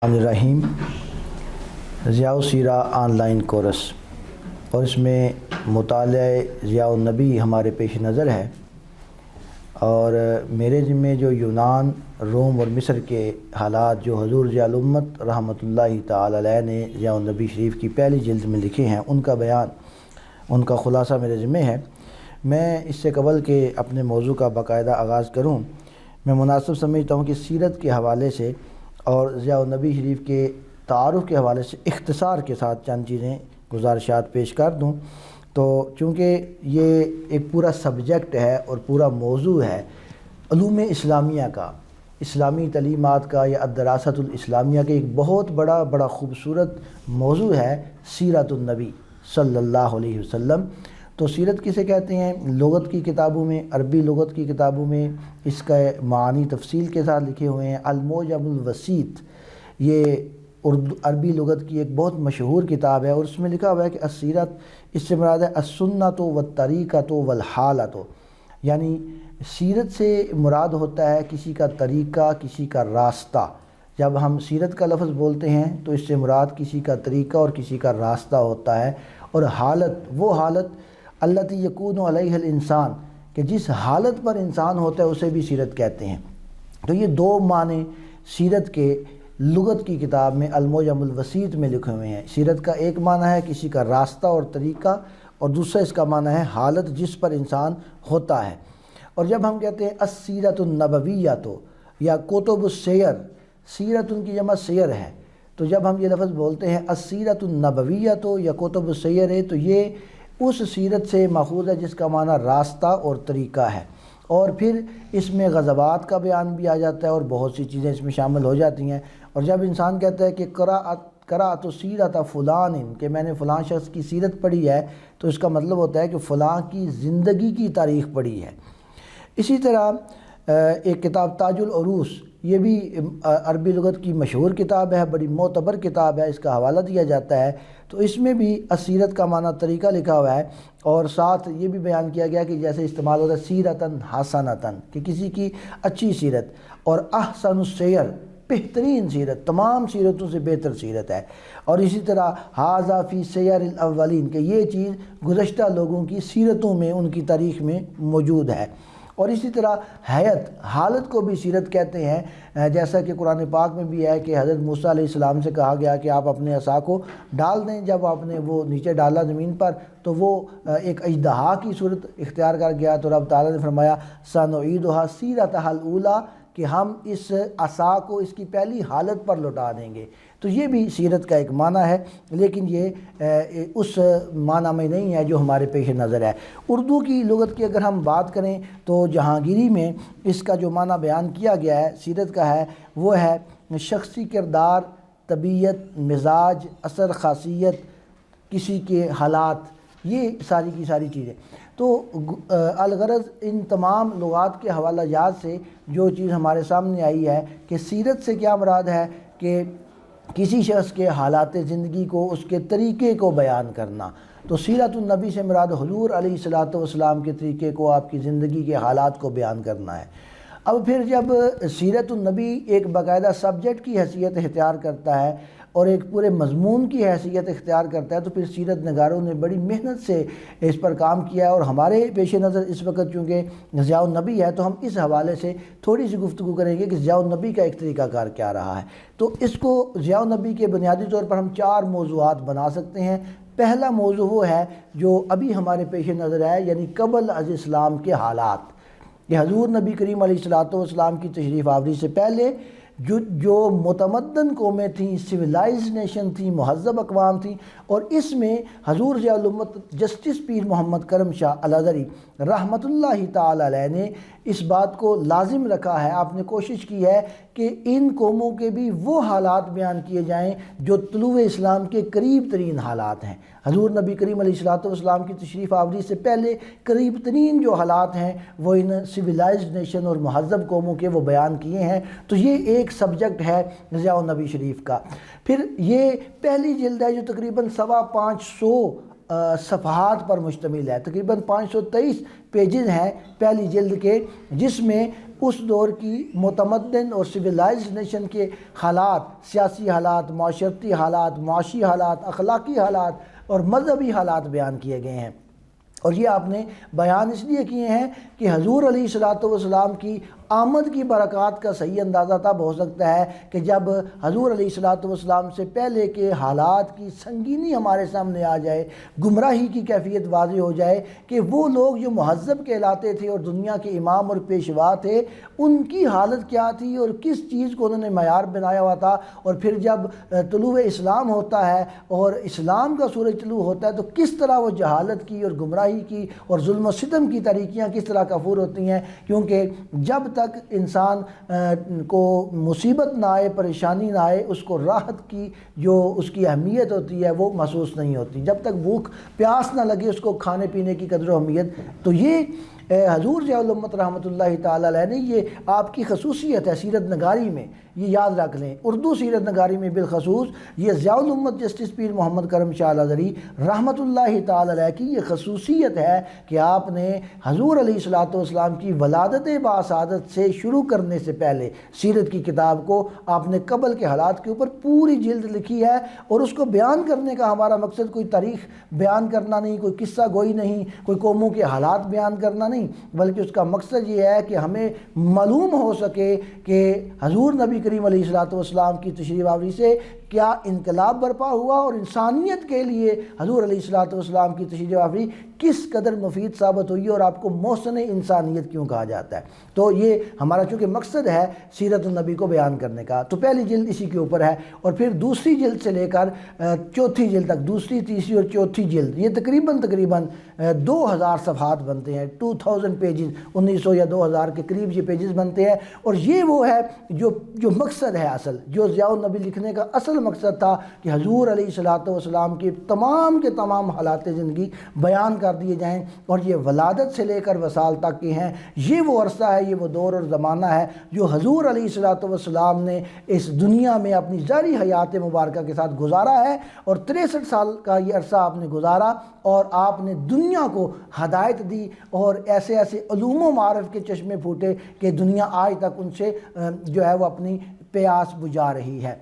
الرحیم Zia السیرہ on line course, اور اس میں مطالعہ ضیاء النبی ہمارے پیش نظر ہے۔ اور میرے ذمے جو یونان، روم اور مصر کے حالات جو حضور ضیاء الامت رحمۃ اللہ تعالی علیہ نے ضیاء النبی شریف کی پہلی جلد میں لکھے ہیں، ان کا بیان، ان کا خلاصہ میرے ذمے ہے۔ میں اس سے قبل کہ اپنے موضوع کا باقاعدہ آغاز کروں، میں مناسب سمجھتا ہوں کہ سیرت کے حوالے سے اور ضیاء النبی شریف کے تعارف کے حوالے سے اختصار کے ساتھ چند چیزیں گزارشات پیش کر دوں۔ تو چونکہ یہ ایک پورا سبجیکٹ ہے اور پورا موضوع ہے علوم اسلامیہ کا، اسلامی تعلیمات کا، یا الدراست الاسلامیہ کا ایک بہت بڑا خوبصورت موضوع ہے سیرت النبی صلی اللہ علیہ وسلم۔ تو سیرت کسے کہتے ہیں؟ لغت کی کتابوں میں، عربی لغت کی کتابوں میں اس کا معانی تفصیل کے ساتھ لکھے ہوئے ہیں۔ المعجم الوسیط، یہ عربی لغت کی ایک بہت مشہور کتاب ہے، اور اس میں لکھا ہوا ہے کہ السیرت، اس سے مراد ہے السنۃ والطریقۃ والحالۃ، یعنی سیرت سے مراد ہوتا ہے کسی کا طریقہ، کسی کا راستہ۔ جب ہم سیرت کا لفظ بولتے ہیں تو اس سے مراد کسی کا طریقہ اور کسی کا راستہ ہوتا ہے، اور حالت وہ حالت التی یکون علیہ الانسان، کہ جس حالت پر انسان ہوتا ہے اسے بھی سیرت کہتے ہیں۔ تو یہ دو معنی سیرت کے لغت کی کتاب میں المعجم الوسیط میں لکھے ہوئے ہیں۔ سیرت کا ایک معنی ہے کسی کا راستہ اور طریقہ، اور دوسرا اس کا معنی ہے حالت جس پر انسان ہوتا ہے۔ اور جب ہم کہتے ہیں السیرۃ النبویہ تو، یا کتب السیر، سیرت ان کی جمع سیر ہے، تو جب ہم یہ لفظ بولتے ہیں السیرۃ النبویہ تو یا کتب السیر ہے، تو یہ اس سیرت سے ماخوذ ہے جس کا معنی راستہ اور طریقہ ہے۔ اور پھر اس میں غزوات کا بیان بھی آ جاتا ہے، اور بہت سی چیزیں اس میں شامل ہو جاتی ہیں۔ اور جب انسان کہتا ہے کہ قرأت سیرت فلان، کہ میں نے فلاں شخص کی سیرت پڑھی ہے، تو اس کا مطلب ہوتا ہے کہ فلاں کی زندگی کی تاریخ پڑھی ہے۔ اسی طرح ایک کتاب تاج العروس، یہ بھی عربی لغت کی مشہور کتاب ہے، بڑی معتبر کتاب ہے، اس کا حوالہ دیا جاتا ہے۔ تو اس میں بھی السیرت کا معنی طریقہ لکھا ہوا ہے، اور ساتھ یہ بھی بیان کیا گیا کہ جیسے استعمال ہوتا ہے سیرتن حسنتن، کہ کسی کی اچھی سیرت، اور احسن السیر، بہترین سیرت، تمام سیرتوں سے بہتر سیرت ہے۔ اور اسی طرح ھذا فی سیر الاولین، کہ یہ چیز گزشتہ لوگوں کی سیرتوں میں، ان کی تاریخ میں موجود ہے۔ اور اسی طرح حیت، حالت کو بھی سیرت کہتے ہیں، جیسا کہ قرآن پاک میں بھی ہے کہ حضرت موسیٰ علیہ السلام سے کہا گیا کہ آپ اپنے عصا کو ڈال دیں۔ جب آپ نے وہ نیچے ڈالا زمین پر، تو وہ ایک اژدہا کی صورت اختیار کر گیا، تو رب تعالیٰ نے فرمایا سنعیدھا سیرتھا الاولیٰ، کہ ہم اس عصا کو اس کی پہلی حالت پر لوٹا دیں گے۔ تو یہ بھی سیرت کا ایک معنی ہے، لیکن یہ اس معنی میں نہیں ہے جو ہمارے پیش نظر ہے۔ اردو کی لغت کی اگر ہم بات کریں تو جہانگیری میں اس کا جو معنی بیان کیا گیا ہے سیرت کا ہے، وہ ہے شخصی کردار، طبیعت، مزاج، اثر، خاصیت، کسی کے حالات، یہ ساری کی ساری چیزیں۔ تو الغرض ان تمام لغات کے حوالہ جات سے جو چیز ہمارے سامنے آئی ہے کہ سیرت سے کیا مراد ہے، کہ کسی شخص کے حالات زندگی کو، اس کے طریقے کو بیان کرنا۔ تو سیرت النبی سے مراد حضور علیہ الصلوۃ والسلام کے طریقے کو، آپ کی زندگی کے حالات کو بیان کرنا ہے۔ اب پھر جب سیرت النبی ایک باقاعدہ سبجیکٹ کی حیثیت اختیار کرتا ہے اور ایک پورے مضمون کی حیثیت اختیار کرتا ہے، تو پھر سیرت نگاروں نے بڑی محنت سے اس پر کام کیا ہے۔ اور ہمارے پیش نظر اس وقت چونکہ ضیاء النبی ہے، تو ہم اس حوالے سے تھوڑی سی گفتگو کریں گے کہ ضیاء النبی کا ایک طریقہ کار کیا رہا ہے۔ تو اس کو ضیاء النبی کے بنیادی طور پر ہم 4 موضوعات بنا سکتے ہیں۔ پہلا موضوع وہ ہے جو ابھی ہمارے پیش نظر ہے، یعنی قبل از اسلام کے حالات، کہ حضور نبی کریم علیہ الصلوۃ والسلام کی تشریف آوری سے پہلے جو متمدن قومیں تھیں، سویلائز نیشن تھیں، مہذب اقوام تھیں، اور اس میں حضور ضیاء الامت جسٹس پیر محمد کرم شاہ الازہری رحمۃ اللہ تعالی علیہ نے اس بات کو لازم رکھا ہے، آپ نے کوشش کی ہے کہ ان قوموں کے بھی وہ حالات بیان کیے جائیں جو طلوع اسلام کے قریب ترین حالات ہیں۔ حضور نبی کریم علیہ الصلوۃ والسلام کی تشریف آوری سے پہلے قریب ترین جو حالات ہیں وہ ان سویلائزڈ نیشن اور مہذب قوموں کے وہ بیان کیے ہیں۔ تو یہ ایک سبجیکٹ ہے ضیاء النبی شریف کا۔ پھر یہ پہلی جلد ہے جو تقریباً 550 صفحات پر مشتمل ہے، تقریباً 523 پیجز ہیں پہلی جلد کے، جس میں اس دور کی متمدن اور سویلائزڈ نیشن کے حالات، سیاسی حالات، معاشرتی حالات، معاشی حالات، اخلاقی حالات اور مذہبی حالات بیان کیے گئے ہیں۔ اور یہ آپ نے بیان اس لیے کیے ہیں کہ حضور علیہ الصلوۃ والسلام کی آمد کی برکات کا صحیح اندازہ تب ہو سکتا ہے کہ جب حضور علیہ الصلوۃ والسلام سے پہلے کے حالات کی سنگینی ہمارے سامنے آ جائے، گمراہی کی کیفیت واضح ہو جائے کہ وہ لوگ جو مہذب کہلاتے تھے اور دنیا کے امام اور پیشوا تھے، ان کی حالت کیا تھی اور کس چیز کو انہوں نے معیار بنایا ہوا تھا، اور پھر جب طلوع اسلام ہوتا ہے اور اسلام کا سورج طلوع ہوتا ہے تو کس طرح وہ جہالت کی اور گمراہی کی اور ظلم و ستم کی تاریکیاں کس طرح کفور ہوتی ہیں، کیونکہ جب تک انسان کو مصیبت نہ آئے، پریشانی نہ آئے، اس کو راحت کی جو اس کی اہمیت ہوتی ہے وہ محسوس نہیں ہوتی، جب تک بھوک پیاس نہ لگے اس کو کھانے پینے کی قدر و اہمیت۔ تو یہ حضور ضیاء الامت رحمۃ اللہ تعالیٰ علیہ نے یہ آپ کی خصوصیت ہے سیرت نگاری میں، یہ یاد رکھ لیں۔ اردو سیرت نگاری میں بالخصوص یہ ضیاء الامت جسٹس پیر محمد کرم شاہ الازہری رحمۃ اللہ تعالیٰ علیہ کی یہ خصوصیت ہے کہ آپ نے حضور علیہ الصلوۃ والسلام کی ولادت باسعادت سے شروع کرنے سے پہلے سیرت کی کتاب کو آپ نے قبل کے حالات کے اوپر پوری جلد لکھی ہے، اور اس کو بیان کرنے کا ہمارا مقصد کوئی تاریخ بیان کرنا نہیں، کوئی قصہ گوئی نہیں، کوئی قوموں کے حالات بیان کرنا نہیں، بلکہ اس کا مقصد یہ ہے کہ ہمیں معلوم ہو سکے کہ حضور نبی کریم علیہ الصلوۃ والسلام کی تشریف آوری سے کیا انقلاب برپا ہوا، اور انسانیت کے لیے حضور علیہ الصلوۃ والسلام کی تشریف آوری کس قدر مفید ثابت ہوئی اور آپ کو محسن انسانیت کیوں کہا جاتا ہے۔ تو یہ ہمارا چونکہ مقصد ہے سیرت النبی کو بیان کرنے کا، تو پہلی جلد اسی کے اوپر ہے، اور پھر دوسری جلد سے لے کر چوتھی جلد تک، دوسری، تیسری اور چوتھی جلد، یہ تقریباً 2000 صفحات بنتے ہیں، 2000 پیجز، 1900 یا 2000 کے قریب یہ پیجز بنتے ہیں، اور یہ وہ ہے جو مقصد ہے اصل، جو ضیاء النبی لکھنے کا اصل مقصد تھا کہ حضور علیہ الصلوۃ والسلام کی تمام کے تمام حالات زندگی بیان کر دیے جائیں، اور یہ ولادت سے لے کر وصال تک کے ہیں، یہ وہ عرصہ ہے، یہ وہ دور اور زمانہ ہے جو حضور علیہ الصلوۃ والسلام نے اس دنیا میں اپنی ظاہری حیات مبارکہ کے ساتھ گزارا ہے، اور 63 سال کا یہ عرصہ آپ نے گزارا، اور آپ نے دنیا کو ہدایت دی، اور ایسے ایسے علوم و معارف کے چشمے پھوٹے کہ دنیا آج تک ان سے جو ہے وہ اپنی پیاس بجھا رہی ہے۔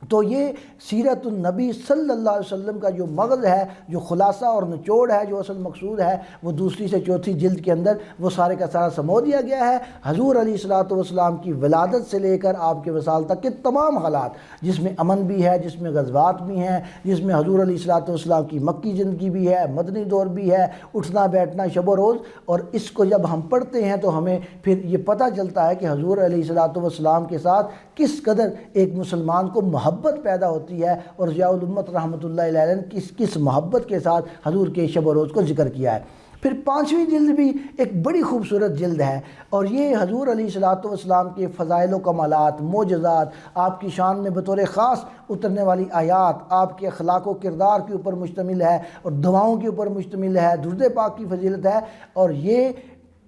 تو یہ سیرت النبی صلی اللہ علیہ وسلم کا جو مغز ہے، جو خلاصہ اور نچوڑ ہے، جو اصل مقصود ہے، وہ دوسری سے چوتھی جلد کے اندر وہ سارے کا سارا سمو دیا گیا ہے۔ حضور علیہ الصلوۃ والسلام کی ولادت سے لے کر آپ کے وصال تک کے تمام حالات، جس میں امن بھی ہے، جس میں غزوات بھی ہیں، جس میں حضور علیہ الصلوۃ والسلام کی مکی زندگی بھی ہے، مدنی دور بھی ہے، اٹھنا بیٹھنا شب و روز، اور اس کو جب ہم پڑھتے ہیں تو ہمیں پھر یہ پتہ چلتا ہے کہ حضور علیہ الصلوۃ والسلام کے ساتھ کس قدر ایک مسلمان کو محبت پیدا ہوتی ہے، اور ضیاء الامت رحمۃ اللہ علیہ نے کس محبت کے ساتھ حضور کے شب و روز کو ذکر کیا ہے۔ پھر 5ویں جلد بھی ایک بڑی خوبصورت جلد ہے، اور یہ حضور علیہ الصلوۃ والسلام کے فضائل و کمالات، معجزات، آپ کی شان میں بطور خاص اترنے والی آیات، آپ کے اخلاق و کردار کے اوپر مشتمل ہے، اور دعاؤں کے اوپر مشتمل ہے، درود پاک کی فضیلت ہے، اور یہ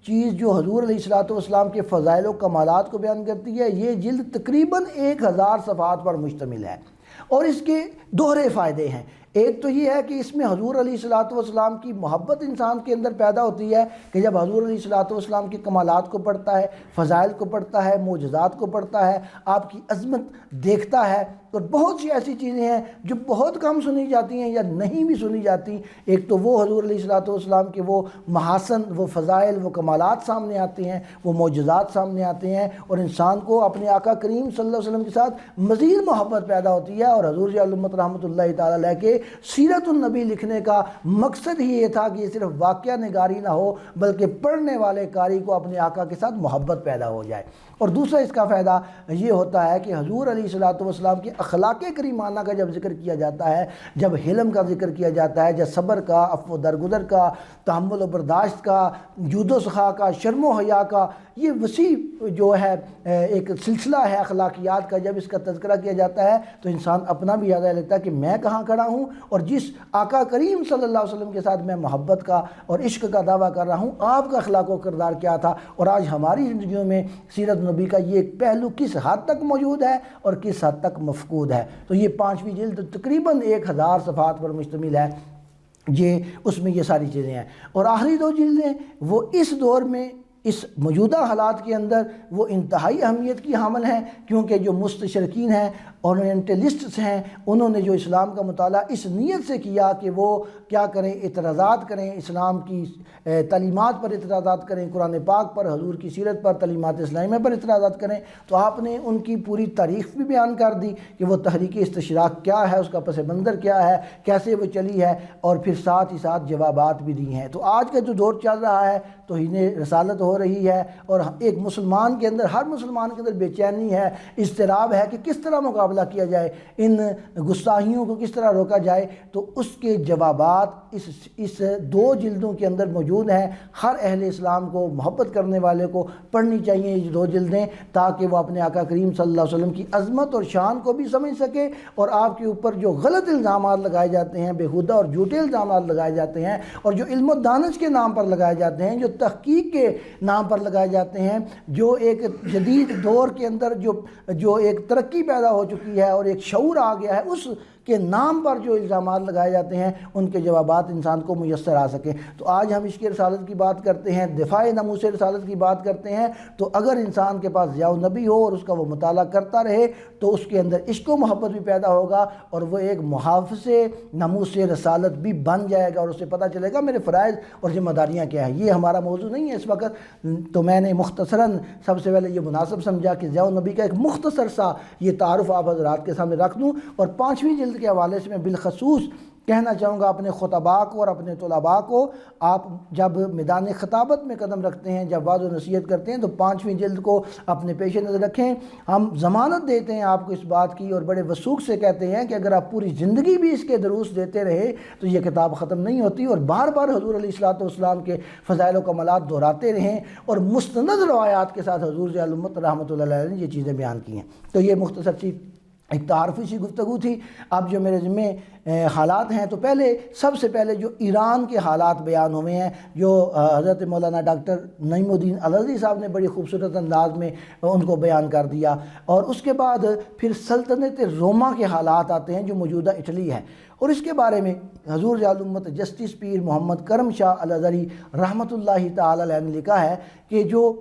چیز جو حضور علیہ الصلوۃ والسلام کے فضائل و کمالات کو بیان کرتی ہے، یہ جلد تقریباً 1000 صفحات پر مشتمل ہے، اور اس کے دوہرے فائدے ہیں۔ ایک تو یہ ہے کہ اس میں حضور علیہ الصلوۃ والسلام کی محبت انسان کے اندر پیدا ہوتی ہے کہ جب حضور علیہ الصلوۃ والسلام کے کمالات کو پڑھتا ہے، فضائل کو پڑھتا ہے، معجزات کو پڑھتا ہے، آپ کی عظمت دیکھتا ہے، اور بہت سی ایسی چیزیں ہیں جو بہت کم سنی جاتی ہیں یا نہیں بھی سنی جاتی۔ ایک تو وہ حضور علیہ الصلوۃ والسلام کے وہ محاسن، وہ فضائل، وہ کمالات سامنے آتے ہیں، وہ معجزات سامنے آتے ہیں، اور انسان کو اپنے آقا کریم صلی اللہ علیہ وسلم کے ساتھ مزید محبت پیدا ہوتی ہے۔ اور حضور ضیاء الامت رحمۃ اللہ تعالیٰ علیہ کے سیرت النبی لکھنے کا مقصد ہی یہ تھا کہ یہ صرف واقعہ نگاری نہ ہو، بلکہ پڑھنے والے قاری کو اپنے آقا کے ساتھ محبت پیدا ہو جائے۔ اور دوسرا اس کا فائدہ یہ ہوتا ہے کہ حضور علیہ الصلوۃ والسلام کے اخلاق کریمانہ کا جب ذکر کیا جاتا ہے، جب حلم کا ذکر کیا جاتا ہے، جب صبر کا، عفو و درگزر کا، تحمل و برداشت کا، جود و سخا کا، شرم و حیا کا، یہ وسیع جو ہے ایک سلسلہ ہے اخلاقیات کا، جب اس کا تذکرہ کیا جاتا ہے تو انسان اپنا بھی یاد لیتا ہے کہ میں کہاں کھڑا ہوں، اور جس آقا کریم صلی اللہ علیہ وسلم کے ساتھ میں محبت کا اور عشق کا دعویٰ کر رہا ہوں، آپ کا اخلاق و کردار کیا تھا، اور آج ہماری زندگیوں میں سیرت نبی کا یہ ایک پہلو کس حد تک موجود ہے اور کس حد تک مفقود ہے۔ تو یہ 5ویں جلد تقریباً 1000 صفحات پر مشتمل ہے، اس میں یہ ساری چیزیں ہیں۔ اور آخری 2 جلدیں وہ اس دور میں اس موجودہ حالات کے اندر وہ انتہائی اہمیت کی حامل ہیں، کیونکہ جو مستشرقین ہیں، اورینٹلسٹس ہیں، انہوں نے جو اسلام کا مطالعہ اس نیت سے کیا کہ وہ کیا کریں، اعتراضات کریں، اسلام کی تعلیمات پر اعتراضات کریں، قرآن پاک پر، حضور کی سیرت پر، تعلیمات اسلامیہ پر اعتراضات کریں، تو آپ نے ان کی پوری تاریخ بھی بیان کر دی کہ وہ تحریک استشراق کیا ہے، اس کا پس منظر کیا ہے، کیسے وہ چلی ہے، اور پھر ساتھ ہی ساتھ جوابات بھی دی ہیں۔ تو آج کا جو دور چل رہا ہے توہین رسالت ہو رہی ہے، اور ایک مسلمان کے اندر، ہر مسلمان کے اندر بے چینی ہے، اضطراب ہے کہ کس طرح مقابلہ کیا جائے، ان گستاخیوں کو کس طرح روکا جائے۔ تو اس کے جوابات اس 2 جلدوں کے اندر موجود ہیں۔ ہر اہل اسلام کو، محبت کرنے والے کو پڑھنی چاہیے یہ 2 جلدیں، تاکہ وہ اپنے آقا کریم صلی اللہ علیہ وسلم کی عظمت اور شان کو بھی سمجھ سکے، اور آپ کے اوپر جو غلط الزامات لگائے جاتے ہیں، بیہودہ اور جھوٹے الزامات لگائے جاتے ہیں، اور جو علم و دانش کے نام پر لگائے جاتے ہیں، جو تحقیق کے نام پر لگائے جاتے ہیں، جو ایک جدید دور کے اندر جو ایک ترقی پیدا ہو چکی ہے اور ایک شعور آ گیا ہے، اس کے نام پر جو الزامات لگائے جاتے ہیں، ان کے جوابات انسان کو میسر آ سکیں۔ تو آج ہم عشق رسالت کی بات کرتے ہیں، دفاع ناموس رسالت کی بات کرتے ہیں، تو اگر انسان کے پاس ضیاء النبی ہو اور اس کا وہ مطالعہ کرتا رہے تو اس کے اندر عشق و محبت بھی پیدا ہوگا، اور وہ ایک محافظ ناموس رسالت بھی بن جائے گا، اور اسے پتہ چلے گا میرے فرائض اور ذمہ داریاں کیا ہیں۔ یہ ہمارا موضوع نہیں ہے اس وقت، تو میں نے مختصراً سب سے پہلے یہ مناسب سمجھا کہ ضیاء النبی کا ایک مختصر سا یہ تعارف آپ حضرات کے سامنے رکھ دوں، اور 5ویں جلد کے حوالے سے میں بالخصوص کہنا چاہوں گا اپنے خطباء کو اور اپنے طلباء کو، آپ جب میدان خطابت میں قدم رکھتے ہیں، جب وعظ و نصیحت کرتے ہیں، تو 5ویں جلد کو اپنے پیش نظر رکھیں۔ ہم ضمانت دیتے ہیں آپ کو اس بات کی، اور بڑے وثوق سے کہتے ہیں کہ اگر آپ پوری زندگی بھی اس کے دروس دیتے رہے تو یہ کتاب ختم نہیں ہوتی، اور بار بار حضور علیہ الصلوۃ والسلام کے فضائل و کمالات دہراتے رہیں، اور مستند روایات کے ساتھ حضور ذی الامت رحمۃ اللہ علیہ نے یہ چیزیں بیان کی ہیں۔ تو یہ مختصر سی ایک تعارفی سی گفتگو تھی۔ اب جو میرے ذمے حالات ہیں، تو سب سے پہلے جو ایران کے حالات بیان ہوئے ہیں، جو حضرت مولانا ڈاکٹر نعیم الدین الازہری صاحب نے بڑی خوبصورت انداز میں ان کو بیان کر دیا، اور اس کے بعد پھر سلطنت روما کے حالات آتے ہیں جو موجودہ اٹلی ہے، اور اس کے بارے میں حضور ذی الامت جسٹس پیر محمد کرم شاہ الازہری رحمۃ اللہ تعالی علیہ نے لکھا ہے کہ جو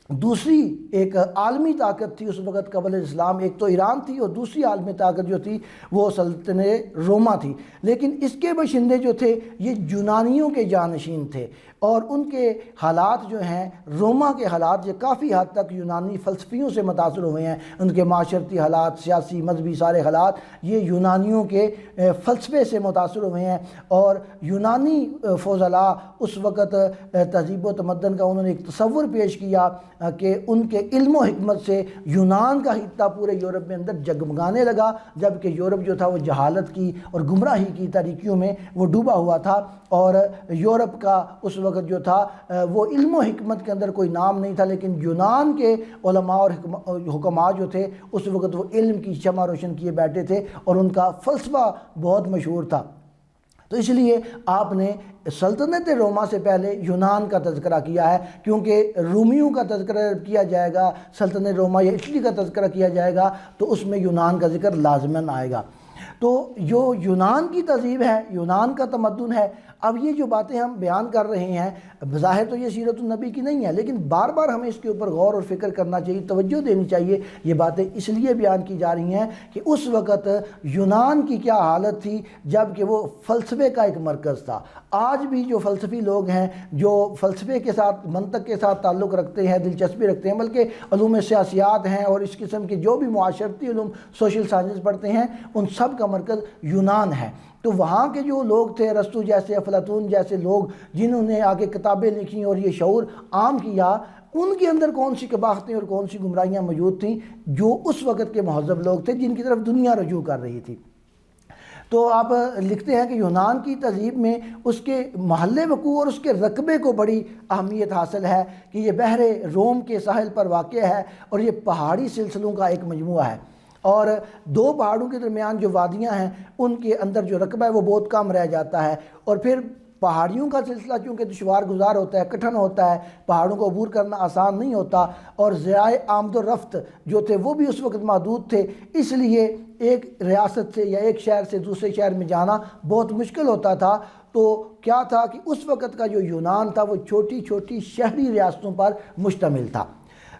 دوسری ایک عالمی طاقت تھی اس وقت قبل اسلام، ایک تو ایران تھی، اور دوسری عالمی طاقت جو تھی وہ سلطنت روما تھی، لیکن اس کے باشندے جو تھے یہ یونانیوں کے جانشین تھے، اور ان کے حالات جو ہیں، روما کے حالات، یہ کافی حد تک یونانی فلسفیوں سے متاثر ہوئے ہیں، ان کے معاشرتی حالات، سیاسی مذہبی سارے حالات یہ یونانیوں کے فلسفے سے متاثر ہوئے ہیں، اور یونانی فضلاء اس وقت تہذیب و تمدن کا انہوں نے ایک تصور پیش کیا کہ ان کے علم و حکمت سے یونان کا خطہ پورے یورپ میں اندر جگمگانے لگا، جبکہ یورپ جو تھا وہ جہالت کی اور گمراہی کی تاریکیوں میں وہ ڈوبا ہوا تھا، اور یورپ کا اس وقت جو تھا وہ علم و حکمت کے اندر کوئی نام نہیں تھا، لیکن یونان کے علماء اور حکماء جو تھے اس وقت وہ علم کی شمع روشن کیے بیٹھے تھے، اور ان کا فلسفہ بہت مشہور تھا۔ تو اس لیے آپ نے سلطنت روما سے پہلے یونان کا تذکرہ کیا ہے، کیونکہ رومیوں کا تذکرہ کیا جائے گا، سلطنت روما یا اٹلی کا تذکرہ کیا جائے گا تو اس میں یونان کا ذکر لازماً آئے گا۔ تو جو یونان کی تہذیب ہے، یونان کا تمدن ہے، اب یہ جو باتیں ہم بیان کر رہے ہیں بظاہر تو یہ سیرت النبی کی نہیں ہے، لیکن بار بار ہمیں اس کے اوپر غور اور فکر کرنا چاہیے، توجہ دینی چاہیے۔ یہ باتیں اس لیے بیان کی جا رہی ہیں کہ اس وقت یونان کی کیا حالت تھی جب کہ وہ فلسفے کا ایک مرکز تھا۔ آج بھی جو فلسفی لوگ ہیں، جو فلسفے کے ساتھ، منطق کے ساتھ تعلق رکھتے ہیں، دلچسپی رکھتے ہیں، بلکہ علوم سیاسیات ہیں اور اس قسم کے جو بھی معاشرتی علوم، سوشل سائنس پڑھتے ہیں، ان سب کا مرکز یونان ہے۔ تو وہاں کے جو لوگ تھے، ارسطو جیسے، افلاطون جیسے لوگ جنہوں نے آگے کتابیں لکھیں اور یہ شعور عام کیا، ان کے اندر کون سی قباحتیں اور کون سی گمراہیاں موجود تھیں جو اس وقت کے مہذب لوگ تھے جن کی طرف دنیا رجوع کر رہی تھی۔ تو آپ لکھتے ہیں کہ یونان کی تہذیب میں اس کے محل وقوع اور اس کے رقبے کو بڑی اہمیت حاصل ہے کہ یہ بحر روم کے ساحل پر واقع ہے، اور یہ پہاڑی سلسلوں کا ایک مجموعہ ہے، اور 2 پہاڑوں کے درمیان جو وادیاں ہیں ان کے اندر جو رقبہ ہے وہ بہت کم رہ جاتا ہے، اور پھر پہاڑیوں کا سلسلہ چونکہ دشوار گزار ہوتا ہے، کٹھن ہوتا ہے، پہاڑوں کو عبور کرنا آسان نہیں ہوتا، اور ذرائع آمد و رفت جو تھے وہ بھی اس وقت محدود تھے، اس لیے ایک ریاست سے یا ایک شہر سے دوسرے شہر میں جانا بہت مشکل ہوتا تھا۔ تو کیا تھا کہ اس وقت کا جو یونان تھا وہ چھوٹی چھوٹی شہری ریاستوں پر مشتمل تھا۔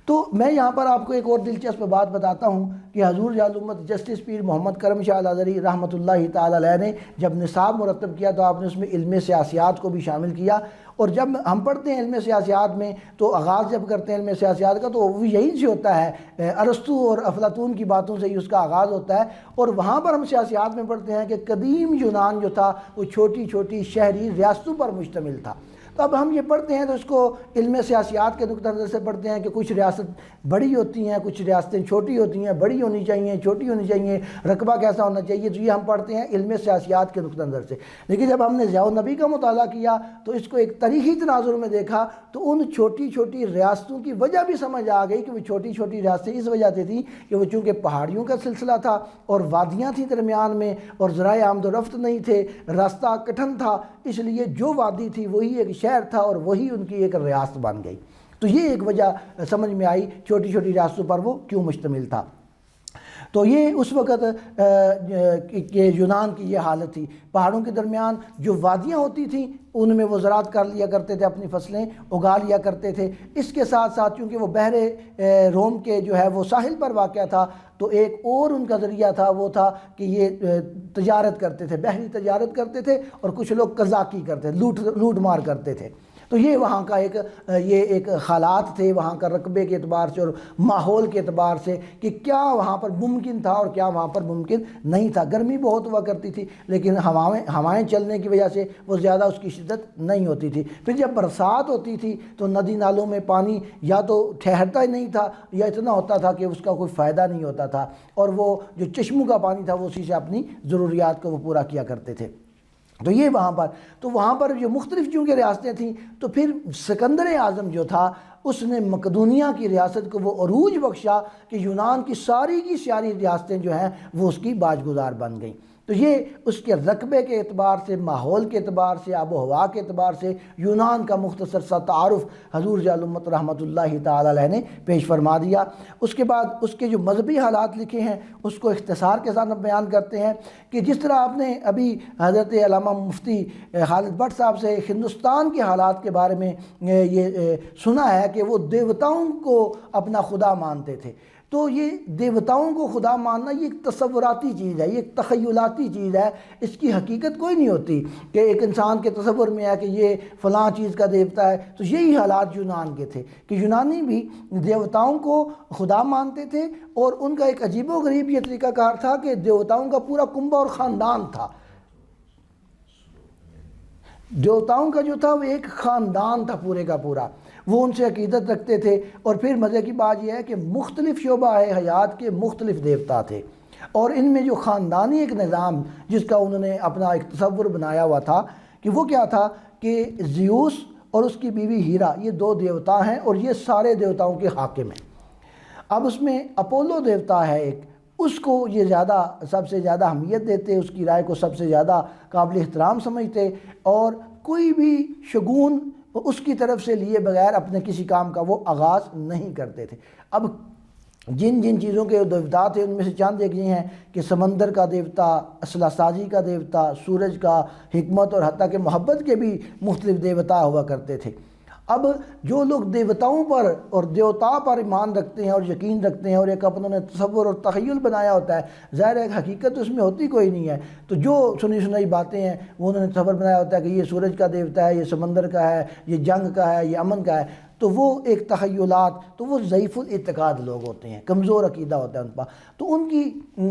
تو میں یہاں پر آپ کو ایک اور دلچسپ بات بتاتا ہوں کہ حضور جلال امت جسٹس پیر محمد کرم شاہ الازہری رحمۃ اللہ تعالی علیہ نے جب نصاب مرتب کیا تو آپ نے اس میں علم سیاسیات کو بھی شامل کیا، اور جب ہم پڑھتے ہیں علم سیاسیات میں تو آغاز جب کرتے ہیں علم سیاسیات کا تو وہ یہی سے ہوتا ہے، ارسطو اور افلاطون کی باتوں سے ہی اس کا آغاز ہوتا ہے، اور وہاں پر ہم سیاسیات میں پڑھتے ہیں کہ قدیم یونان جو تھا وہ چھوٹی چھوٹی شہری ریاستوں پر مشتمل تھا۔ تو اب ہم یہ پڑھتے ہیں تو اس کو علم سیاسیات کے نقطہ نظر سے پڑھتے ہیں کہ کچھ ریاست بڑی ہوتی ہیں، کچھ ریاستیں چھوٹی ہوتی ہیں، بڑی ہونی چاہیے، چھوٹی ہونی چاہیے، رقبہ کیسا ہونا چاہیے، تو یہ ہم پڑھتے ہیں علم سیاسیات کے نقطہ نظر سے۔ لیکن جب ہم نے ضیاء النبی کا مطالعہ کیا تو اس کو ایک تاریخی تناظر میں دیکھا تو ان چھوٹی چھوٹی ریاستوں کی وجہ بھی سمجھ آ گئی کہ وہ چھوٹی چھوٹی ریاستیں اس وجہ سے تھیں کہ وہ چونکہ پہاڑیوں کا سلسلہ تھا اور وادیاں تھیں درمیان میں، اور ذرائع آمد و رفت نہیں تھے، راستہ کٹھن تھا، اس لیے جو وادی تھی وہی ایک شہر تھا اور وہی ان کی ایک ریاست بن گئی۔ تو یہ ایک وجہ سمجھ میں آئی چھوٹی چھوٹی ریاستوں پر وہ کیوں مشتمل تھا۔ تو یہ اس وقت کہ یونان کی یہ حالت تھی، پہاڑوں کے درمیان جو وادیاں ہوتی تھیں ان میں وہ زراعت کر لیا کرتے تھے، اپنی فصلیں اگا لیا کرتے تھے۔ اس کے ساتھ ساتھ چونکہ وہ بحر روم کے جو ہے وہ ساحل پر واقع تھا تو ایک اور ان کا ذریعہ تھا، وہ تھا کہ یہ تجارت کرتے تھے، بحری تجارت کرتے تھے، اور کچھ لوگ قزاقی کرتے تھے، لوٹ مار کرتے تھے۔ تو یہ وہاں کا ایک حالات تھے وہاں کا رقبے کے اعتبار سے اور ماحول کے اعتبار سے کہ کیا وہاں پر ممکن تھا اور کیا وہاں پر ممکن نہیں تھا۔ گرمی بہت ہوا کرتی تھی لیکن ہوائیں چلنے کی وجہ سے وہ زیادہ اس کی شدت نہیں ہوتی تھی۔ پھر جب برسات ہوتی تھی تو ندی نالوں میں پانی یا تو ٹھہرتا ہی نہیں تھا یا اتنا ہوتا تھا کہ اس کا کوئی فائدہ نہیں ہوتا تھا، اور وہ جو چشموں کا پانی تھا وہ اسی سے اپنی ضروریات کو وہ پورا کیا کرتے تھے۔ تو یہ وہاں پر جو مختلف چونکہ ریاستیں تھیں تو پھر سکندر اعظم جو تھا اس نے مقدونیہ کی ریاست کو وہ عروج بخشا کہ یونان کی ساری ریاستیں جو ہیں وہ اس کی باج گزار بن گئیں۔ تو یہ اس کے رقبے کے اعتبار سے، ماحول کے اعتبار سے، آب و ہوا کے اعتبار سے یونان کا مختصر سا تعارف حضور جلال امت رحمۃ اللہ تعالی علیہ نے پیش فرما دیا۔ اس کے بعد اس کے جو مذہبی حالات لکھے ہیں اس کو اختصار کے ساتھ بیان کرتے ہیں کہ جس طرح آپ نے ابھی حضرت علامہ مفتی خالد بٹ صاحب سے ہندوستان کے حالات کے بارے میں یہ سنا ہے کہ وہ دیوتاؤں کو اپنا خدا مانتے تھے، تو یہ دیوتاؤں کو خدا ماننا یہ ایک تصوراتی چیز ہے، یہ ایک تخیلاتی چیز ہے، اس کی حقیقت کوئی نہیں ہوتی کہ ایک انسان کے تصور میں ہے کہ یہ فلاں چیز کا دیوتا ہے۔ تو یہی حالات یونان کے تھے کہ یونانی بھی دیوتاؤں کو خدا مانتے تھے، اور ان کا ایک عجیب و غریب یہ طریقہ کار تھا کہ دیوتاؤں کا پورا کنبہ اور خاندان تھا۔ دیوتاؤں کا جو تھا وہ ایک خاندان تھا پورے کا پورا، وہ ان سے عقیدت رکھتے تھے۔ اور پھر مزے کی بات یہ ہے کہ مختلف شعبہ حیات کے مختلف دیوتا تھے، اور ان میں جو خاندانی ایک نظام جس کا انہوں نے اپنا ایک تصور بنایا ہوا تھا کہ وہ کیا تھا کہ زیوس اور اس کی بیوی ہیرا یہ دو دیوتا ہیں اور یہ سارے دیوتاؤں کے حاکم ہیں۔ اب اس میں اپولو دیوتا ہے ایک، اس کو یہ سب سے زیادہ اہمیت دیتے، اس کی رائے کو سب سے زیادہ قابل احترام سمجھتے، اور کوئی بھی شگون اس کی طرف سے لیے بغیر اپنے کسی کام کا وہ آغاز نہیں کرتے تھے۔ اب جن چیزوں کے دیوتا تھے ان میں سے چند ایک یہ ہیں کہ سمندر کا دیوتا، اصلاح سازی کا دیوتا، سورج کا، حکمت اور حتیٰ کہ محبت کے بھی مختلف دیوتا ہوا کرتے تھے۔ اب جو لوگ دیوتاؤں پر اور دیوتا پر ایمان رکھتے ہیں اور یقین رکھتے ہیں اور ایک اپنوں نے تصور اور تخیل بنایا ہوتا ہے، ظاہر ہے حقیقت اس میں ہوتی کوئی نہیں ہے، تو جو سنی سنائی باتیں ہیں وہ انہوں نے تصور بنایا ہوتا ہے کہ یہ سورج کا دیوتا ہے، یہ سمندر کا ہے، یہ جنگ کا ہے، یہ امن کا ہے، تو وہ ایک تخیلات، تو وہ ضعیف الاعتقاد لوگ ہوتے ہیں، کمزور عقیدہ ہوتا ہے ان پر۔ تو ان کی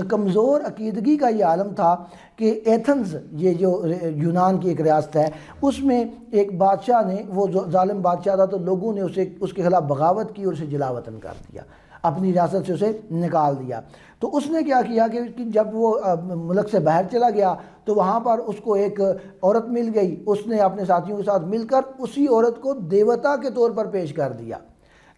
کمزور عقیدگی کا یہ عالم تھا کہ ایتھنز یہ جو یونان کی ایک ریاست ہے اس میں ایک بادشاہ نے، وہ ظالم بادشاہ تھا، تو لوگوں نے اس کے خلاف بغاوت کی اور اسے جلا وطن کر دیا، اپنی ریاست سے اسے نکال دیا۔ تو اس نے کیا کیا کہ جب وہ ملک سے باہر چلا گیا تو وہاں پر اس کو ایک عورت مل گئی، اس نے اپنے ساتھیوں کے ساتھ مل کر اسی عورت کو دیوتا کے طور پر پیش کر دیا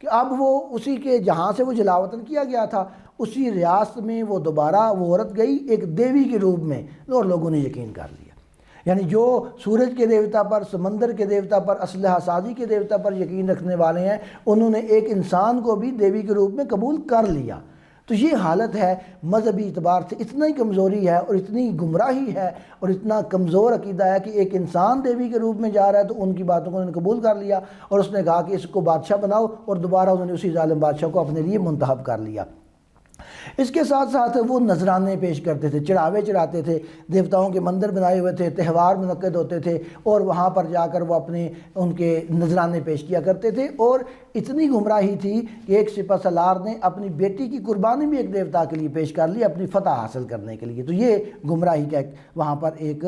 کہ اب وہ اسی کے جہاں سے وہ جلا وطن کیا گیا تھا اسی ریاست میں وہ دوبارہ وہ عورت گئی ایک دیوی کے روپ میں، اور لوگوں نے یقین کر لیا۔ یعنی جو سورج کے دیوتا پر، سمندر کے دیوتا پر، اسلحہ سازی کے دیوتا پر یقین رکھنے والے ہیں، انہوں نے ایک انسان کو بھی دیوی کے روپ میں قبول کر لیا۔ تو یہ حالت ہے مذہبی اعتبار سے، اتنا ہی کمزوری ہے اور اتنی گمراہی ہے اور اتنا کمزور عقیدہ ہے کہ ایک انسان دیوی کے روپ میں جا رہا ہے تو ان کی باتوں کو انہوں نے قبول کر لیا، اور اس نے کہا کہ اس کو بادشاہ بناؤ، اور دوبارہ انہوں نے اسی ظالم بادشاہ کو اپنے لیے منتخب کر لیا۔ اس کے ساتھ ساتھ وہ نذرانے پیش کرتے تھے، چڑھاوے چڑھاتے تھے، دیوتاؤں کے مندر بنائے ہوئے تھے، تہوار منعقد ہوتے تھے، اور وہاں پر جا کر وہ اپنے ان کے نذرانے پیش کیا کرتے تھے۔ اور اتنی گمراہی تھی کہ ایک سپہ سالار نے اپنی بیٹی کی قربانی بھی ایک دیوتا کے لیے پیش کر لی اپنی فتح حاصل کرنے کے لیے۔ تو یہ گمراہی کا وہاں پر ایک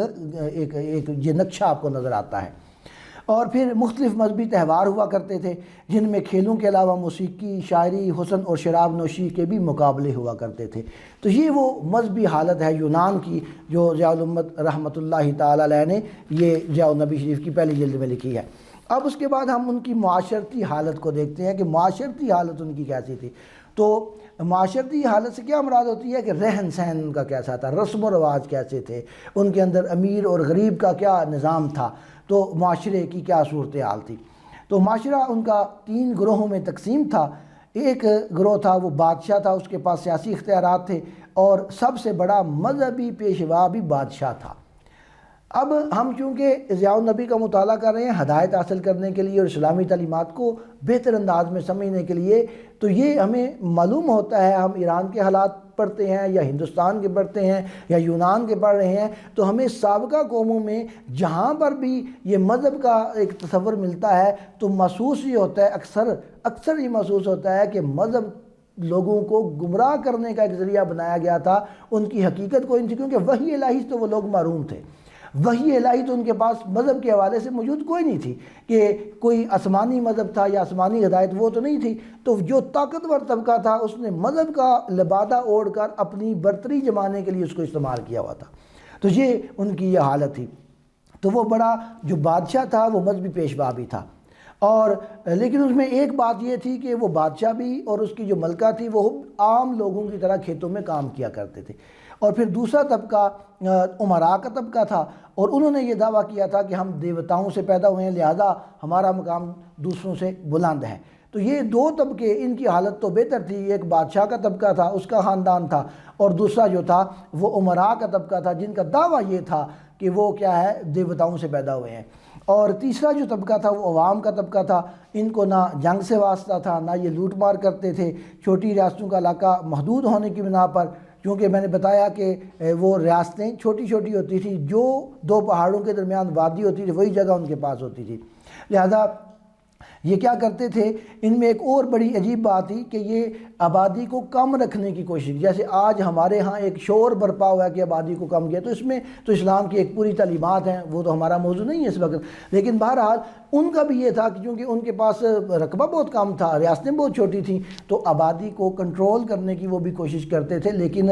یہ نقشہ آپ کو نظر آتا ہے۔ اور پھر مختلف مذہبی تہوار ہوا کرتے تھے جن میں کھیلوں کے علاوہ موسیقی، شاعری، حسن اور شراب نوشی کے بھی مقابلے ہوا کرتے تھے۔ تو یہ وہ مذہبی حالت ہے یونان کی جو ضیاء الامت رحمۃ اللہ تعالی علیہ نے یہ ضیاء النبی شریف کی پہلی جلد میں لکھی ہے۔ اب اس کے بعد ہم ان کی معاشرتی حالت کو دیکھتے ہیں کہ معاشرتی حالت ان کی کیسی تھی۔ تو معاشرتی حالت سے کیا مراد ہوتی ہے کہ رہن سہن ان کا کیسا تھا، رسم و رواج کیسے تھے، ان کے اندر امیر اور غریب کا کیا نظام تھا، تو معاشرے کی کیا صورتحال تھی۔ تو معاشرہ ان کا 3 گروہوں میں تقسیم تھا۔ ایک گروہ تھا وہ بادشاہ تھا، اس کے پاس سیاسی اختیارات تھے، اور سب سے بڑا مذہبی پیشوا بھی بادشاہ تھا۔ اب ہم چونکہ ضیاء النبی کا مطالعہ کر رہے ہیں ہدایت حاصل کرنے کے لیے اور اسلامی تعلیمات کو بہتر انداز میں سمجھنے کے لیے، تو یہ ہمیں معلوم ہوتا ہے، ہم ایران کے حالات پڑھتے ہیں یا ہندوستان کے پڑھتے ہیں یا یونان کے پڑھ رہے ہیں، تو ہمیں سابقہ قوموں میں جہاں پر بھی یہ مذہب کا ایک تصور ملتا ہے تو محسوس یہ ہوتا ہے، اکثر یہ محسوس ہوتا ہے کہ مذہب لوگوں کو گمراہ کرنے کا ایک ذریعہ بنایا گیا تھا، ان کی حقیقت کو ان سے، کیونکہ وحی الہی سے تو وہ لوگ محروم تھے۔ وحی الہی تو ان کے پاس مذہب کے حوالے سے موجود کوئی نہیں تھی کہ کوئی آسمانی مذہب تھا یا آسمانی ہدایت، وہ تو نہیں تھی۔ تو جو طاقتور طبقہ تھا اس نے مذہب کا لبادہ اوڑھ کر اپنی برتری جمانے کے لیے اس کو استعمال کیا ہوا تھا۔ تو یہ ان کی یہ حالت تھی۔ تو وہ بڑا جو بادشاہ تھا وہ مذہبی پیشوا بھی تھا، اور لیکن اس میں ایک بات یہ تھی کہ وہ بادشاہ بھی اور اس کی جو ملکہ تھی وہ عام لوگوں کی طرح کھیتوں میں کام کیا کرتے تھے۔ اور پھر دوسرا طبقہ امراء کا طبقہ تھا، اور انہوں نے یہ دعویٰ کیا تھا کہ ہم دیوتاؤں سے پیدا ہوئے ہیں، لہذا ہمارا مقام دوسروں سے بلند ہے۔ تو یہ 2 طبقے، ان کی حالت تو بہتر تھی، ایک بادشاہ کا طبقہ تھا، اس کا خاندان تھا، اور دوسرا جو تھا وہ امراء کا طبقہ تھا جن کا دعویٰ یہ تھا کہ وہ کیا ہے، دیوتاؤں سے پیدا ہوئے ہیں۔ اور تیسرا جو طبقہ تھا وہ عوام کا طبقہ تھا، ان کو نہ جنگ سے واسطہ تھا، نہ یہ لوٹ مار کرتے تھے، چھوٹی ریاستوں کا علاقہ محدود ہونے کی بنا پر، کیونکہ میں نے بتایا کہ وہ ریاستیں چھوٹی چھوٹی ہوتی تھی، جو 2 پہاڑوں کے درمیان وادی ہوتی تھی وہی جگہ ان کے پاس ہوتی تھی، لہذا یہ کیا کرتے تھے، ان میں ایک اور بڑی عجیب بات تھی کہ یہ آبادی کو کم رکھنے کی کوشش، جیسے آج ہمارے ہاں ایک شور برپا ہوا ہے کہ آبادی کو کم کیا، تو اس میں تو اسلام کی ایک پوری تعلیمات ہیں، وہ تو ہمارا موضوع نہیں ہے اس وقت، لیکن بہرحال ان کا بھی یہ تھا کہ چونکہ ان کے پاس رقبہ بہت کم تھا، ریاستیں بہت چھوٹی تھیں، تو آبادی کو کنٹرول کرنے کی وہ بھی کوشش کرتے تھے، لیکن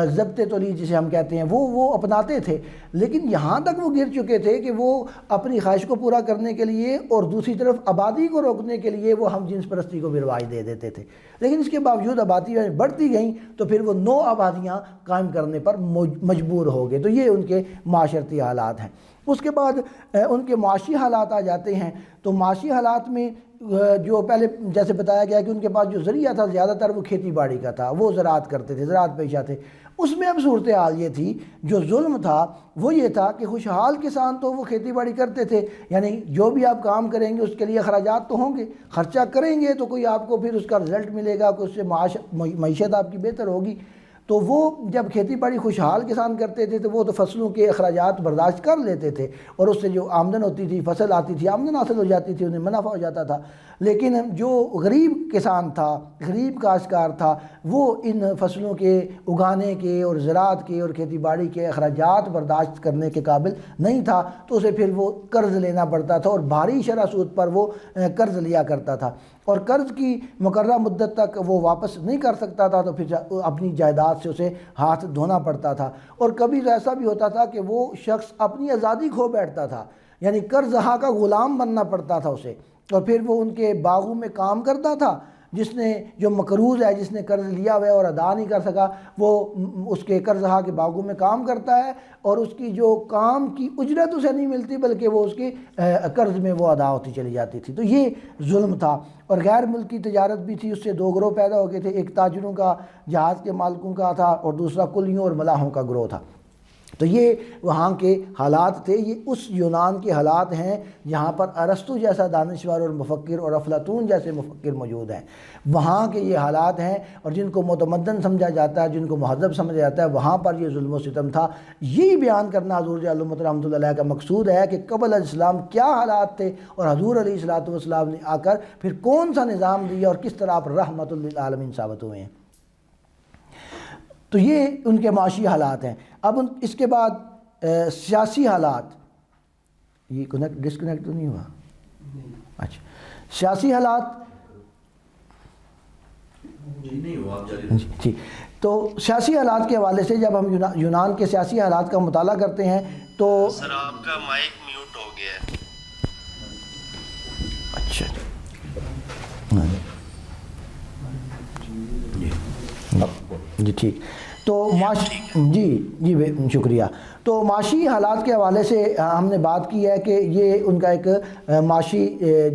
ضبط تولید جسے ہم کہتے ہیں وہ اپناتے تھے، لیکن یہاں تک وہ گر چکے تھے کہ وہ اپنی خواہش کو پورا کرنے کے لیے اور دوسری طرف آبادی کو روکنے کے لیے وہ ہم جنس پرستی کو بھی رواج دے دیتے تھے، لیکن اس کے باوجود آبادی بڑھتی گئیں تو پھر وہ 9 آبادیاں قائم کرنے پر مجبور ہو گئے۔ تو یہ ان کے معاشرتی حالات ہیں۔ اس کے بعد ان کے معاشی حالات آ جاتے ہیں، تو معاشی حالات میں جو پہلے جیسے بتایا گیا کہ ان کے پاس جو ذریعہ تھا زیادہ تر وہ کھیتی باڑی کا تھا، وہ زراعت کرتے تھے، زراعت پیشہ تھے۔ اس میں اب صورتحال یہ تھی، جو ظلم تھا وہ یہ تھا کہ خوشحال کسان تو وہ کھیتی باڑی کرتے تھے، یعنی جو بھی آپ کام کریں گے اس کے لیے اخراجات تو ہوں گے، خرچہ کریں گے تو کوئی آپ کو پھر اس کا رزلٹ ملے گا، کہ اس سے معیشت آپ کی بہتر ہوگی۔ تو وہ جب کھیتی باڑی خوشحال کسان کرتے تھے تو وہ تو فصلوں کے اخراجات برداشت کر لیتے تھے، اور اس سے جو آمدن ہوتی تھی، فصل آتی تھی، آمدن حاصل ہو جاتی تھی، انہیں منافع ہو جاتا تھا۔ لیکن جو غریب کسان تھا، غریب کاشتکار تھا، وہ ان فصلوں کے اگانے کے اور زراعت کے اور کھیتی باڑی کے اخراجات برداشت کرنے کے قابل نہیں تھا، تو اسے پھر وہ قرض لینا پڑتا تھا، اور بھاری شرح سود پر وہ قرض لیا کرتا تھا، اور قرض کی مقررہ مدت تک وہ واپس نہیں کر سکتا تھا، تو پھر اپنی جائیداد سے اسے ہاتھ دھونا پڑتا تھا۔ اور کبھی ایسا بھی ہوتا تھا کہ وہ شخص اپنی آزادی کھو بیٹھتا تھا، یعنی قرض ہا کا غلام بننا پڑتا تھا اسے، اور پھر وہ ان کے باغوں میں کام کرتا تھا، جس نے جو مقروض ہے، جس نے قرض لیا ہوا ہے اور ادا نہیں کر سکا، وہ اس کے قرض کے باغوں میں کام کرتا ہے اور اس کی جو کام کی اجرت اسے نہیں ملتی بلکہ وہ اس کی قرض میں وہ ادا ہوتی چلی جاتی تھی۔ تو یہ ظلم تھا۔ اور غیر ملکی تجارت بھی تھی، اس سے دو گروہ پیدا ہو گئے تھے، ایک تاجروں کا، جہاز کے مالکوں کا تھا، اور دوسرا کلیوں اور ملاحوں کا گروہ تھا۔ تو یہ وہاں کے حالات تھے۔ یہ اس یونان کے حالات ہیں جہاں پر ارسطو جیسا دانشور اور مفکر اور افلاطون جیسے مفکر موجود ہیں۔ وہاں کے یہ حالات ہیں، اور جن کو متمدن سمجھا جاتا ہے، جن کو مہذب سمجھا جاتا ہے، وہاں پر یہ ظلم و ستم تھا۔ یہی بیان کرنا حضور علیہ رحمۃ اللہ علیہ کا مقصود ہے کہ قبل الاسلام کیا حالات تھے، اور حضور علیہ الصلوۃ والسلام نے آ کر پھر کون سا نظام دیا اور کس طرح آپ رحمت للعالمین ثابت ہوئے ہیں۔ تو یہ ان کے معاشی حالات ہیں۔ اب اس کے بعد سیاسی حالات، یہ ڈسکنیکٹ تو نہیں ہوا؟ اچھا، سیاسی حالات جی۔ تو سیاسی حالات کے حوالے سے جب ہم یونان کے سیاسی حالات کا مطالعہ کرتے ہیں تو سر آپ کا مائک میوٹ ہو گیا ہے۔ اچھا جی ٹھیک۔ تو جی شکریہ۔ تو معاشی حالات کے حوالے سے ہم نے بات کی ہے کہ یہ ان کا ایک معاشی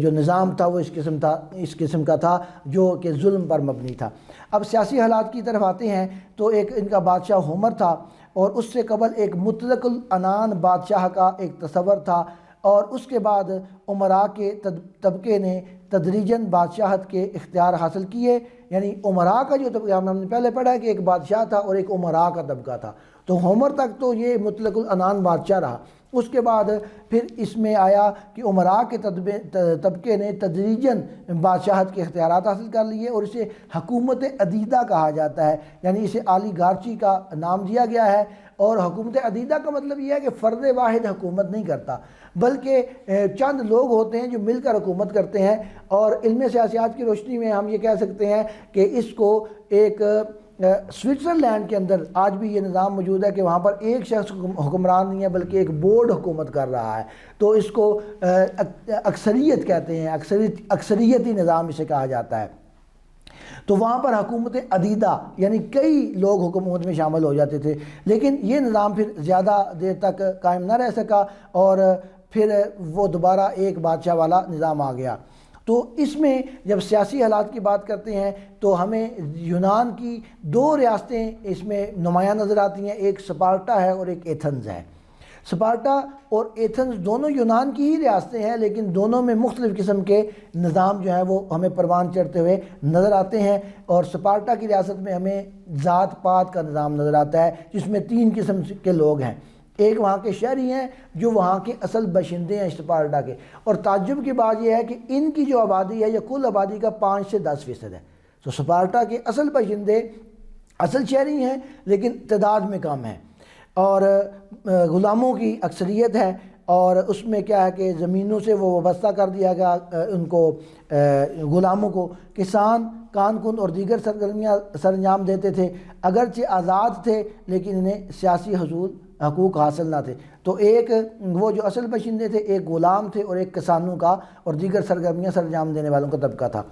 جو نظام تھا وہ اس قسم کا تھا جو کہ ظلم پر مبنی تھا۔ اب سیاسی حالات کی طرف آتے ہیں تو ایک ان کا بادشاہ ہومر تھا، اور اس سے قبل ایک مطلق العنان بادشاہ کا ایک تصور تھا، اور اس کے بعد امراء کے طبقے نے تدریجاً بادشاہت کے اختیار حاصل کیے۔ یعنی امراء کا جو طبقہ، ہم نے پہلے پڑھا ہے کہ ایک بادشاہ تھا اور ایک امراء کا طبقہ تھا، تو ہومر تک تو یہ مطلق العنان بادشاہ رہا۔ اس کے بعد پھر اس میں آیا کہ امراء کے طبقے نے تدریجاً بادشاہت کے اختیارات حاصل کر لیے، اور اسے حکومت عدیدہ کہا جاتا ہے، یعنی اسے آلیگارچی کا نام دیا گیا ہے۔ اور حکومت عدیدہ کا مطلب یہ ہے کہ فرد واحد حکومت نہیں کرتا، بلکہ چند لوگ ہوتے ہیں جو مل کر حکومت کرتے ہیں۔ اور علم سیاسیات کی روشنی میں ہم یہ کہہ سکتے ہیں کہ اس کو ایک سوئٹزرلینڈ کے اندر آج بھی یہ نظام موجود ہے کہ وہاں پر ایک شخص حکمران نہیں ہے بلکہ ایک بورڈ حکومت کر رہا ہے، تو اس کو اکثریت کہتے ہیں، اکثریتی نظام اسے کہا جاتا ہے۔ تو وہاں پر حکومت عدیدہ یعنی کئی لوگ حکومت میں شامل ہو جاتے تھے، لیکن یہ نظام پھر زیادہ دیر تک قائم نہ رہ سکا، اور پھر وہ دوبارہ ایک بادشاہ والا نظام آ گیا۔ تو اس میں جب سیاسی حالات کی بات کرتے ہیں تو ہمیں یونان کی دو ریاستیں اس میں نمایاں نظر آتی ہیں، ایک سپارٹا ہے اور ایک ایتھنز ہے۔ سپارٹا اور ایتھنز دونوں یونان کی ہی ریاستیں ہیں، لیکن دونوں میں مختلف قسم کے نظام جو ہیں وہ ہمیں پروان چڑھتے ہوئے نظر آتے ہیں۔ اور سپارٹا کی ریاست میں ہمیں ذات پات کا نظام نظر آتا ہے، جس میں 3 قسم کے لوگ ہیں۔ ایک وہاں کے شہری ہیں جو وہاں کے اصل باشندے ہیں سپارٹا کے، اور تعجب کی بات یہ ہے کہ ان کی جو آبادی ہے یہ کل آبادی کا 5 سے 10% ہے۔ تو سپارٹا کے اصل باشندے اصل شہری ہیں لیکن تعداد میں کم ہیں، اور غلاموں کی اکثریت ہے، اور اس میں کیا ہے کہ زمینوں سے وہ وابستہ کر دیا گیا ان کو، غلاموں کو۔ کسان کان کن اور دیگر سرگرمیاں سر انجام دیتے تھے، اگرچہ آزاد تھے لیکن انہیں سیاسی حقوق حاصل نہ تھے۔ تو ایک وہ جو اصل باشندے تھے، ایک غلام تھے، اور ایک کسانوں کا اور دیگر سرگرمیاں سر انجام دینے والوں کا طبقہ تھا۔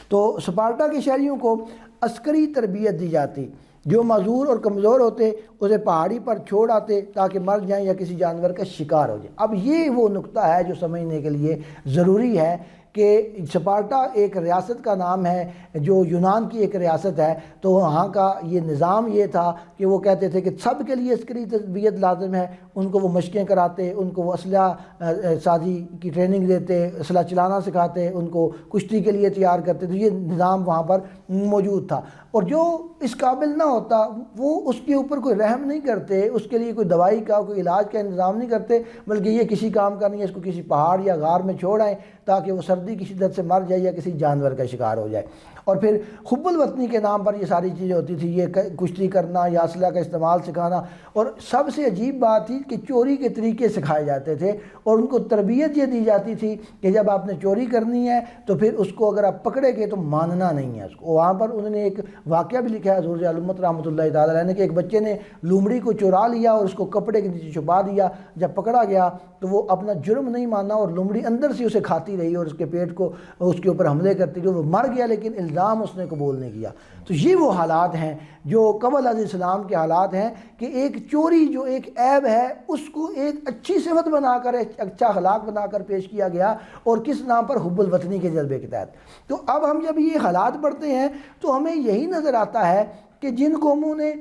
تو سپارٹا کے شہریوں کو عسکری تربیت دی جاتی، جو معذور اور کمزور ہوتے اسے پہاڑی پر چھوڑ آتے تاکہ مر جائیں یا کسی جانور کا شکار ہو جائے۔ اب یہ وہ نقطہ ہے جو سمجھنے کے لیے ضروری ہے کہ سپارٹا ایک ریاست کا نام ہے جو یونان کی ایک ریاست ہے، تو وہاں کا یہ نظام یہ تھا کہ وہ کہتے تھے کہ سب کے لیے عسکری تربیت لازم ہے۔ ان کو وہ مشقیں کراتے، ان کو وہ اسلحہ سازی کی ٹریننگ دیتے، اسلحہ چلانا سکھاتے، ان کو کشتی کے لیے تیار کرتے۔ تو یہ نظام وہاں پر موجود تھا، اور جو اس قابل نہ ہوتا وہ اس کے اوپر کوئی رحم نہیں کرتے، اس کے لیے کوئی دوائی کا کوئی علاج کا انتظام نہیں کرتے، بلکہ یہ کسی کام کا نہیں ہے، اس کو کسی پہاڑ یا غار میں چھوڑ آئیں تاکہ وہ سردی کی شدت سے مر جائے یا کسی جانور کا شکار ہو جائے۔ اور پھر حب الوطنی کے نام پر یہ ساری چیزیں ہوتی تھی، یہ کشتی کرنا یا اسلحہ کا استعمال سکھانا، اور سب سے عجیب بات تھی کہ چوری کے طریقے سکھائے جاتے تھے، اور ان کو تربیت یہ دی جاتی تھی کہ جب آپ نے چوری کرنی ہے تو پھر اس کو اگر آپ پکڑے گے تو ماننا نہیں ہے اس کو۔ وہاں پر انہوں نے ایک واقعہ بھی لکھا ہے حضور علمت رحمۃ اللہ تعالیٰ علیہ نے کہ ایک بچے نے لومڑی کو چورا لیا اور اس کو کپڑے کے نیچے چھپا دیا، جب پکڑا گیا تو وہ اپنا جرم نہیں مانا اور لومڑی اندر سے اسے کھاتی رہی اور اس کے پیٹ کو اس کے اوپر حملے کرتی رہی، وہ مر گیا لیکن الزام اس نے قبول نہیں کیا۔ تو یہ وہ حالات ہیں جو قبل علیہ السلام کے حالات ہیں کہ ایک چوری جو ایک عیب ہے اس کو ایک اچھی صفت بنا کر، اچھا اخلاق بنا کر پیش کیا گیا، اور کس نام پر؟ حب الوطنی کے جذبے کے تحت۔ تو اب ہم جب یہ حالات پڑھتے ہیں تو ہمیں یہی نظر آتا ہے کہ جن قوموں نے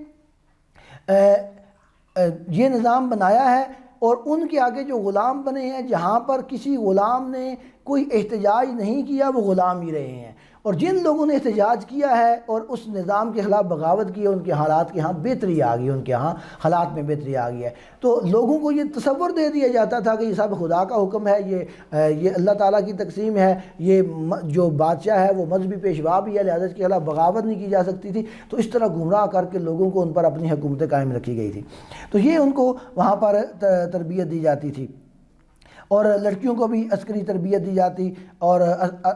یہ نظام بنایا ہے اور ان کے آگے جو غلام بنے ہیں، جہاں پر کسی غلام نے کوئی احتجاج نہیں کیا وہ غلام ہی رہے ہیں، اور جن لوگوں نے احتجاج کیا ہے اور اس نظام کے خلاف بغاوت کی ہے، ان کے حالات کے ہاں بہتری آ گئی، ان کے ہاں حالات میں بہتری آ گئی ہے۔ تو لوگوں کو یہ تصور دے دیا جاتا تھا کہ یہ سب خدا کا حکم ہے، یہ اللہ تعالیٰ کی تقسیم ہے، یہ جو بادشاہ ہے وہ مذہبی پیشوا بھی ہے، لہذا اس کے خلاف بغاوت نہیں کی جا سکتی تھی۔ تو اس طرح گمراہ کر کے لوگوں کو ان پر اپنی حکومتیں قائم رکھی گئی تھی۔ تو یہ ان کو وہاں پر تربیت دی جاتی تھی، اور لڑکیوں کو بھی عسکری تربیت دی جاتی اور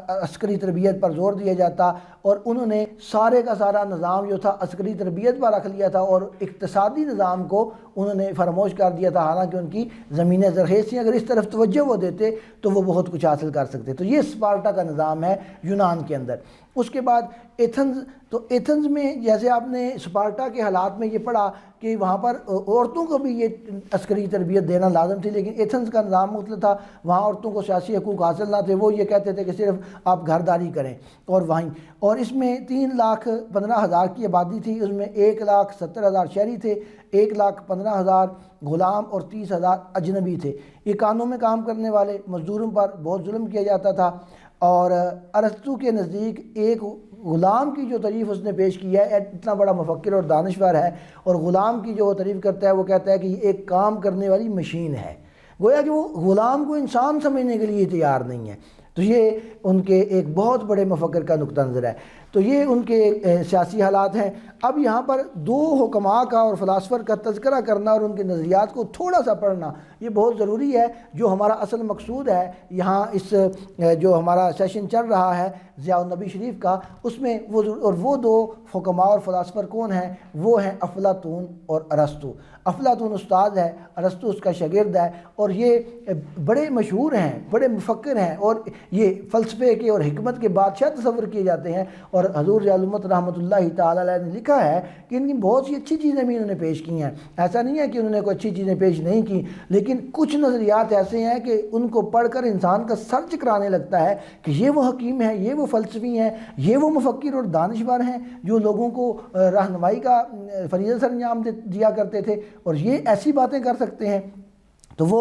عسکری تربیت پر زور دیا جاتا، اور انہوں نے سارے کا سارا نظام جو تھا عسکری تربیت پر رکھ لیا تھا، اور اقتصادی نظام کو انہوں نے فراموش کر دیا تھا، حالانکہ ان کی زمینیں زرخیز تھیں، اگر اس طرف توجہ وہ دیتے تو وہ بہت کچھ حاصل کر سکتے۔ تو یہ اسپارٹا کا نظام ہے یونان کے اندر۔ اس کے بعد ایتھنز، تو ایتھنز میں جیسے آپ نے اسپارٹا کے حالات میں یہ پڑھا کہ وہاں پر عورتوں کو بھی یہ عسکری تربیت دینا لازم تھی، لیکن ایتھنز کا نظام مختلف تھا، وہاں عورتوں کو سیاسی حقوق حاصل نہ تھے، وہ یہ کہتے تھے کہ صرف آپ گھرداری کریں، اور اس میں 3,15,000 کی آبادی تھی، اس میں 1,70,000 شہری تھے، 1,15,000 غلام اور 30,000 اجنبی تھے۔ یہ کانوں میں کام کرنے والے مزدوروں پر بہت ظلم کیا جاتا تھا، اور ارسطو کے نزدیک ایک غلام کی جو تعریف اس نے پیش کی ہے، اتنا بڑا مفکر اور دانشور ہے، اور غلام کی جو وہ تعریف کرتا ہے وہ کہتا ہے کہ یہ ایک کام کرنے والی مشین ہے، گویا کہ وہ غلام کو انسان سمجھنے کے لیے تیار نہیں ہے۔ تو یہ ان کے ایک بہت بڑے مفکر کا نقطہ نظر ہے۔ تو یہ ان کے سیاسی حالات ہیں۔ اب یہاں پر دو حکماء کا اور فلاسفر کا تذکرہ کرنا اور ان کے نظریات کو تھوڑا سا پڑھنا یہ بہت ضروری ہے۔ جو ہمارا اصل مقصود ہے یہاں اس جو ہمارا سیشن چل رہا ہے ضیاء النبی شریف کا، اس میں وہ دو حکماء اور فلاسفر کون ہیں؟ وہ ہیں افلاطون اور ارسطو۔ افلاطون استاد ہے، ارسطو اس کا شاگرد ہے، اور یہ بڑے مشہور ہیں، بڑے مفکر ہیں، اور یہ فلسفے کے اور حکمت کے بادشاہ تصور کیے جاتے ہیں۔ اور حضور ضیاء الامت رحمۃ اللہ تعالیٰ علیہ نے لکھا ہے کہ ان کی بہت سی اچھی چیزیں بھی انہوں نے پیش کی ہیں، ایسا نہیں ہے کہ انہوں نے کوئی اچھی چیزیں پیش نہیں کی، لیکن کچھ نظریات ایسے ہیں کہ ان کو پڑھ کر انسان کا سر چکرانے لگتا ہے کہ یہ وہ حکیم ہیں، یہ وہ فلسفی ہیں، یہ وہ مفکر اور دانشور ہیں جو لوگوں کو رہنمائی کا فریضہ سر انجام دیا کرتے تھے، اور یہ ایسی باتیں کر سکتے ہیں۔ تو وہ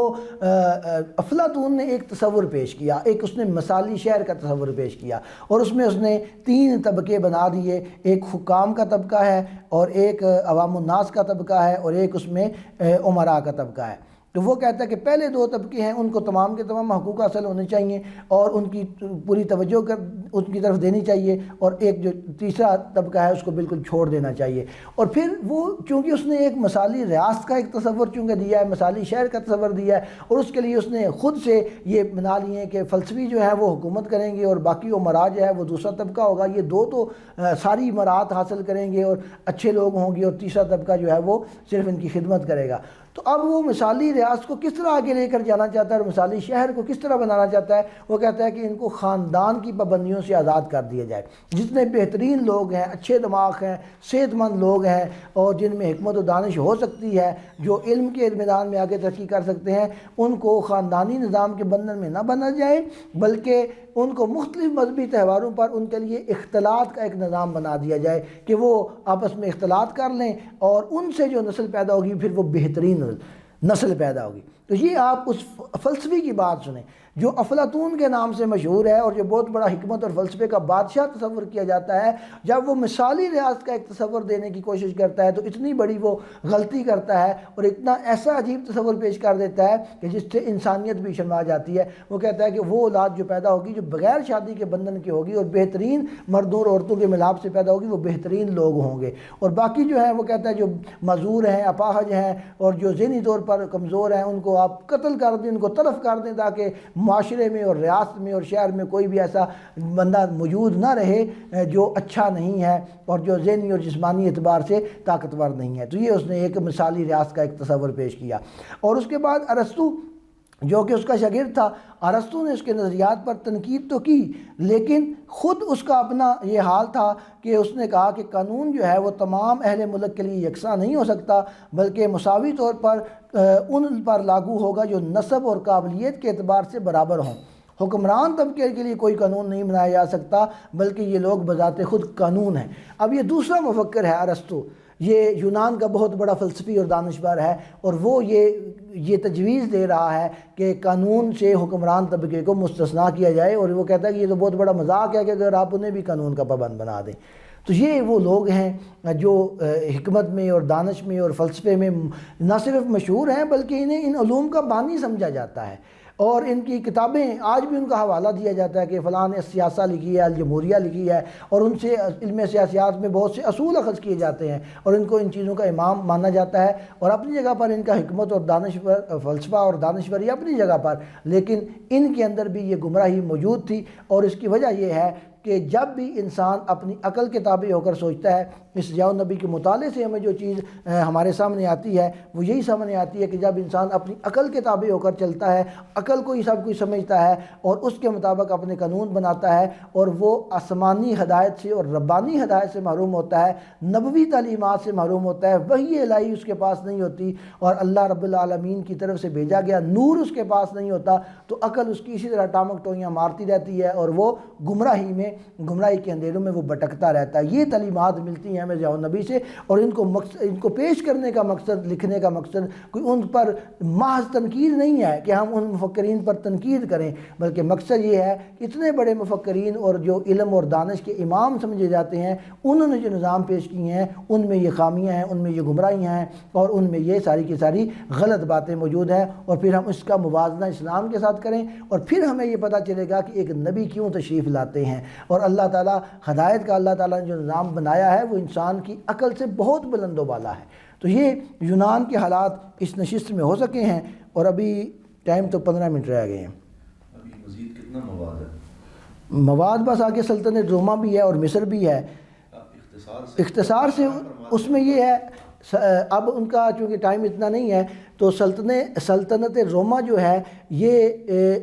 افلاطون نے ایک تصور پیش کیا، ایک اس نے مثالی شہر کا تصور پیش کیا، اور اس میں اس نے 3 طبقے بنا دیے، ایک حکام کا طبقہ ہے، اور ایک عوام الناس کا طبقہ ہے، اور ایک اس میں امراء کا طبقہ ہے۔ تو وہ کہتا ہے کہ پہلے 2 طبقے ہیں ان کو تمام کے تمام حقوق حاصل ہونے چاہیے اور ان کی پوری توجہ ان کی طرف دینی چاہیے، اور ایک جو تیسرا طبقہ ہے اس کو بالکل چھوڑ دینا چاہیے۔ اور پھر وہ چونکہ اس نے ایک مثالی ریاست کا ایک تصور چونکہ دیا ہے، مثالی شہر کا تصور دیا ہے، اور اس کے لیے اس نے خود سے یہ بنا لیے ہیں کہ فلسفی جو ہے وہ حکومت کریں گے اور باقی امراء جو ہے وہ دوسرا طبقہ ہوگا، یہ 2 تو ساری امارات حاصل کریں گے اور اچھے لوگ ہوں گے، اور تیسرا طبقہ جو ہے وہ صرف ان کی خدمت کرے گا۔ تو اب وہ مثالی ریاست کو کس طرح آگے لے کر جانا چاہتا ہے اور مثالی شہر کو کس طرح بنانا چاہتا ہے؟ وہ کہتا ہے کہ ان کو خاندان کی پابندیوں سے آزاد کر دیا جائے، جتنے بہترین لوگ ہیں، اچھے دماغ ہیں، صحت مند لوگ ہیں، اور جن میں حکمت و دانش ہو سکتی ہے، جو علم کے میدان میں آگے ترقی کر سکتے ہیں، ان کو خاندانی نظام کے بندھن میں نہ بنا جائے، بلکہ ان کو مختلف مذہبی تہواروں پر ان کے لیے اختلاط کا ایک نظام بنا دیا جائے کہ وہ آپس میں اختلاط کر لیں، اور ان سے جو نسل پیدا ہوگی پھر وہ بہترین نسل پیدا ہوگی۔ تو یہ آپ اس فلسفی کی بات سنیں جو افلاطون کے نام سے مشہور ہے، اور جو بہت بڑا حکمت اور فلسفے کا بادشاہ تصور کیا جاتا ہے، جب وہ مثالی ریاست کا ایک تصور دینے کی کوشش کرتا ہے تو اتنی بڑی وہ غلطی کرتا ہے اور اتنا ایسا عجیب تصور پیش کر دیتا ہے کہ جس سے انسانیت بھی شرما جاتی ہے۔ وہ کہتا ہے کہ وہ اولاد جو پیدا ہوگی جو بغیر شادی کے بندھن کی ہوگی اور بہترین مردوں اور عورتوں کے ملاپ سے پیدا ہوگی، وہ بہترین لوگ ہوں گے، اور باقی جو ہیں وہ کہتا ہے جو معذور ہیں، اپاہج ہیں، اور جو ذہنی طور پر کمزور ہیں، ان کو آپ قتل کر دیں، ان کو تلف کر دیں، تاکہ معاشرے میں اور ریاست میں اور شہر میں کوئی بھی ایسا بندہ موجود نہ رہے جو اچھا نہیں ہے اور جو ذہنی اور جسمانی اعتبار سے طاقتور نہیں ہے۔ تو یہ اس نے ایک مثالی ریاست کا ایک تصور پیش کیا۔ اور اس کے بعد ارسطو جو کہ اس کا شاگرد تھا، ارسطو نے اس کے نظریات پر تنقید تو کی، لیکن خود اس کا اپنا یہ حال تھا کہ اس نے کہا کہ قانون جو ہے وہ تمام اہل ملک کے لیے یکساں نہیں ہو سکتا، بلکہ مساوی طور پر ان پر لاگو ہوگا جو نسب اور قابلیت کے اعتبار سے برابر ہوں۔ حکمران طبقے کے لیے کوئی قانون نہیں بنایا جا سکتا، بلکہ یہ لوگ بذات خود قانون ہیں۔ اب یہ دوسرا مفکر ہے ارسطو، یہ یونان کا بہت بڑا فلسفی اور دانشور ہے، اور وہ یہ تجویز دے رہا ہے کہ قانون سے حکمران طبقے کو مستثنا کیا جائے، اور وہ کہتا ہے کہ یہ تو بہت بڑا مذاق ہے کہ اگر آپ انہیں بھی قانون کا پابند بنا دیں۔ تو یہ وہ لوگ ہیں جو حکمت میں اور دانش میں اور فلسفے میں نہ صرف مشہور ہیں، بلکہ انہیں ان علوم کا بانی سمجھا جاتا ہے، اور ان کی کتابیں آج بھی ان کا حوالہ دیا جاتا ہے کہ فلاں نے سیاسہ لکھی ہے، الجمہوریہ لکھی ہے، اور ان سے علم سیاسیات میں بہت سے اصول اخذ کیے جاتے ہیں، اور ان کو ان چیزوں کا امام مانا جاتا ہے، اور اپنی جگہ پر ان کا حکمت اور فلسفہ اور دانشوری اپنی جگہ پر، لیکن ان کے اندر بھی یہ گمراہی موجود تھی، اور اس کی وجہ یہ ہے کہ جب بھی انسان اپنی عقل کے تابع ہو کر سوچتا ہے، اس ضیاء النبی کے مطالعے سے ہمیں جو چیز ہمارے سامنے آتی ہے وہ یہی سامنے آتی ہے کہ جب انسان اپنی عقل کے تابع ہو کر چلتا ہے، عقل کو ہی سب کچھ سمجھتا ہے اور اس کے مطابق اپنے قانون بناتا ہے، اور وہ آسمانی ہدایت سے اور ربانی ہدایت سے محروم ہوتا ہے، نبوی تعلیمات سے محروم ہوتا ہے، وحی الہی اس کے پاس نہیں ہوتی، اور اللہ رب العالمین کی طرف سے بھیجا گیا نور اس کے پاس نہیں ہوتا، تو عقل اس کی اسی طرح ٹامک ٹوئیاں مارتی رہتی ہے، اور وہ گمراہی کے اندھیروں میں وہ بھٹکتا رہتا ہے۔ یہ تعلیمات ملتی ہیں ہمیں ضیاء النبی سے، اور ان کو پیش کرنے کا مقصد، لکھنے کا مقصد کوئی ان پر محض تنقید نہیں ہے کہ ہم ان مفکرین پر تنقید کریں، بلکہ مقصد یہ ہے کہ اتنے بڑے مفکرین اور جو علم اور دانش کے امام سمجھے جاتے ہیں، انہوں نے جو نظام پیش کیے ہیں ان میں یہ خامیاں ہیں، ان میں یہ گمراہیاں ہیں، اور ان میں یہ ساری کی ساری غلط باتیں موجود ہیں، اور پھر ہم اس کا موازنہ اسلام کے ساتھ کریں، اور پھر ہمیں یہ پتہ چلے گا کہ ایک نبی کیوں تشریف لاتے ہیں، اور اللہ تعالیٰ ہدایت کا اللہ تعالیٰ نے جو نظام بنایا ہے وہ انسان کی عقل سے بہت بلند و بالا ہے۔ تو یہ یونان کے حالات اس نشست میں ہو سکے ہیں، اور ابھی ٹائم تو 15 منٹ رہ گئے ہیں۔ ابھی مزید کتنا مواد ہے؟ مواد بس آگے سلطنت روما بھی ہے اور مصر بھی ہے۔ اختصار سے اس میں یہ ہے، اب ان کا چونکہ ٹائم اتنا نہیں ہے، تو سلطنت روما جو ہے یہ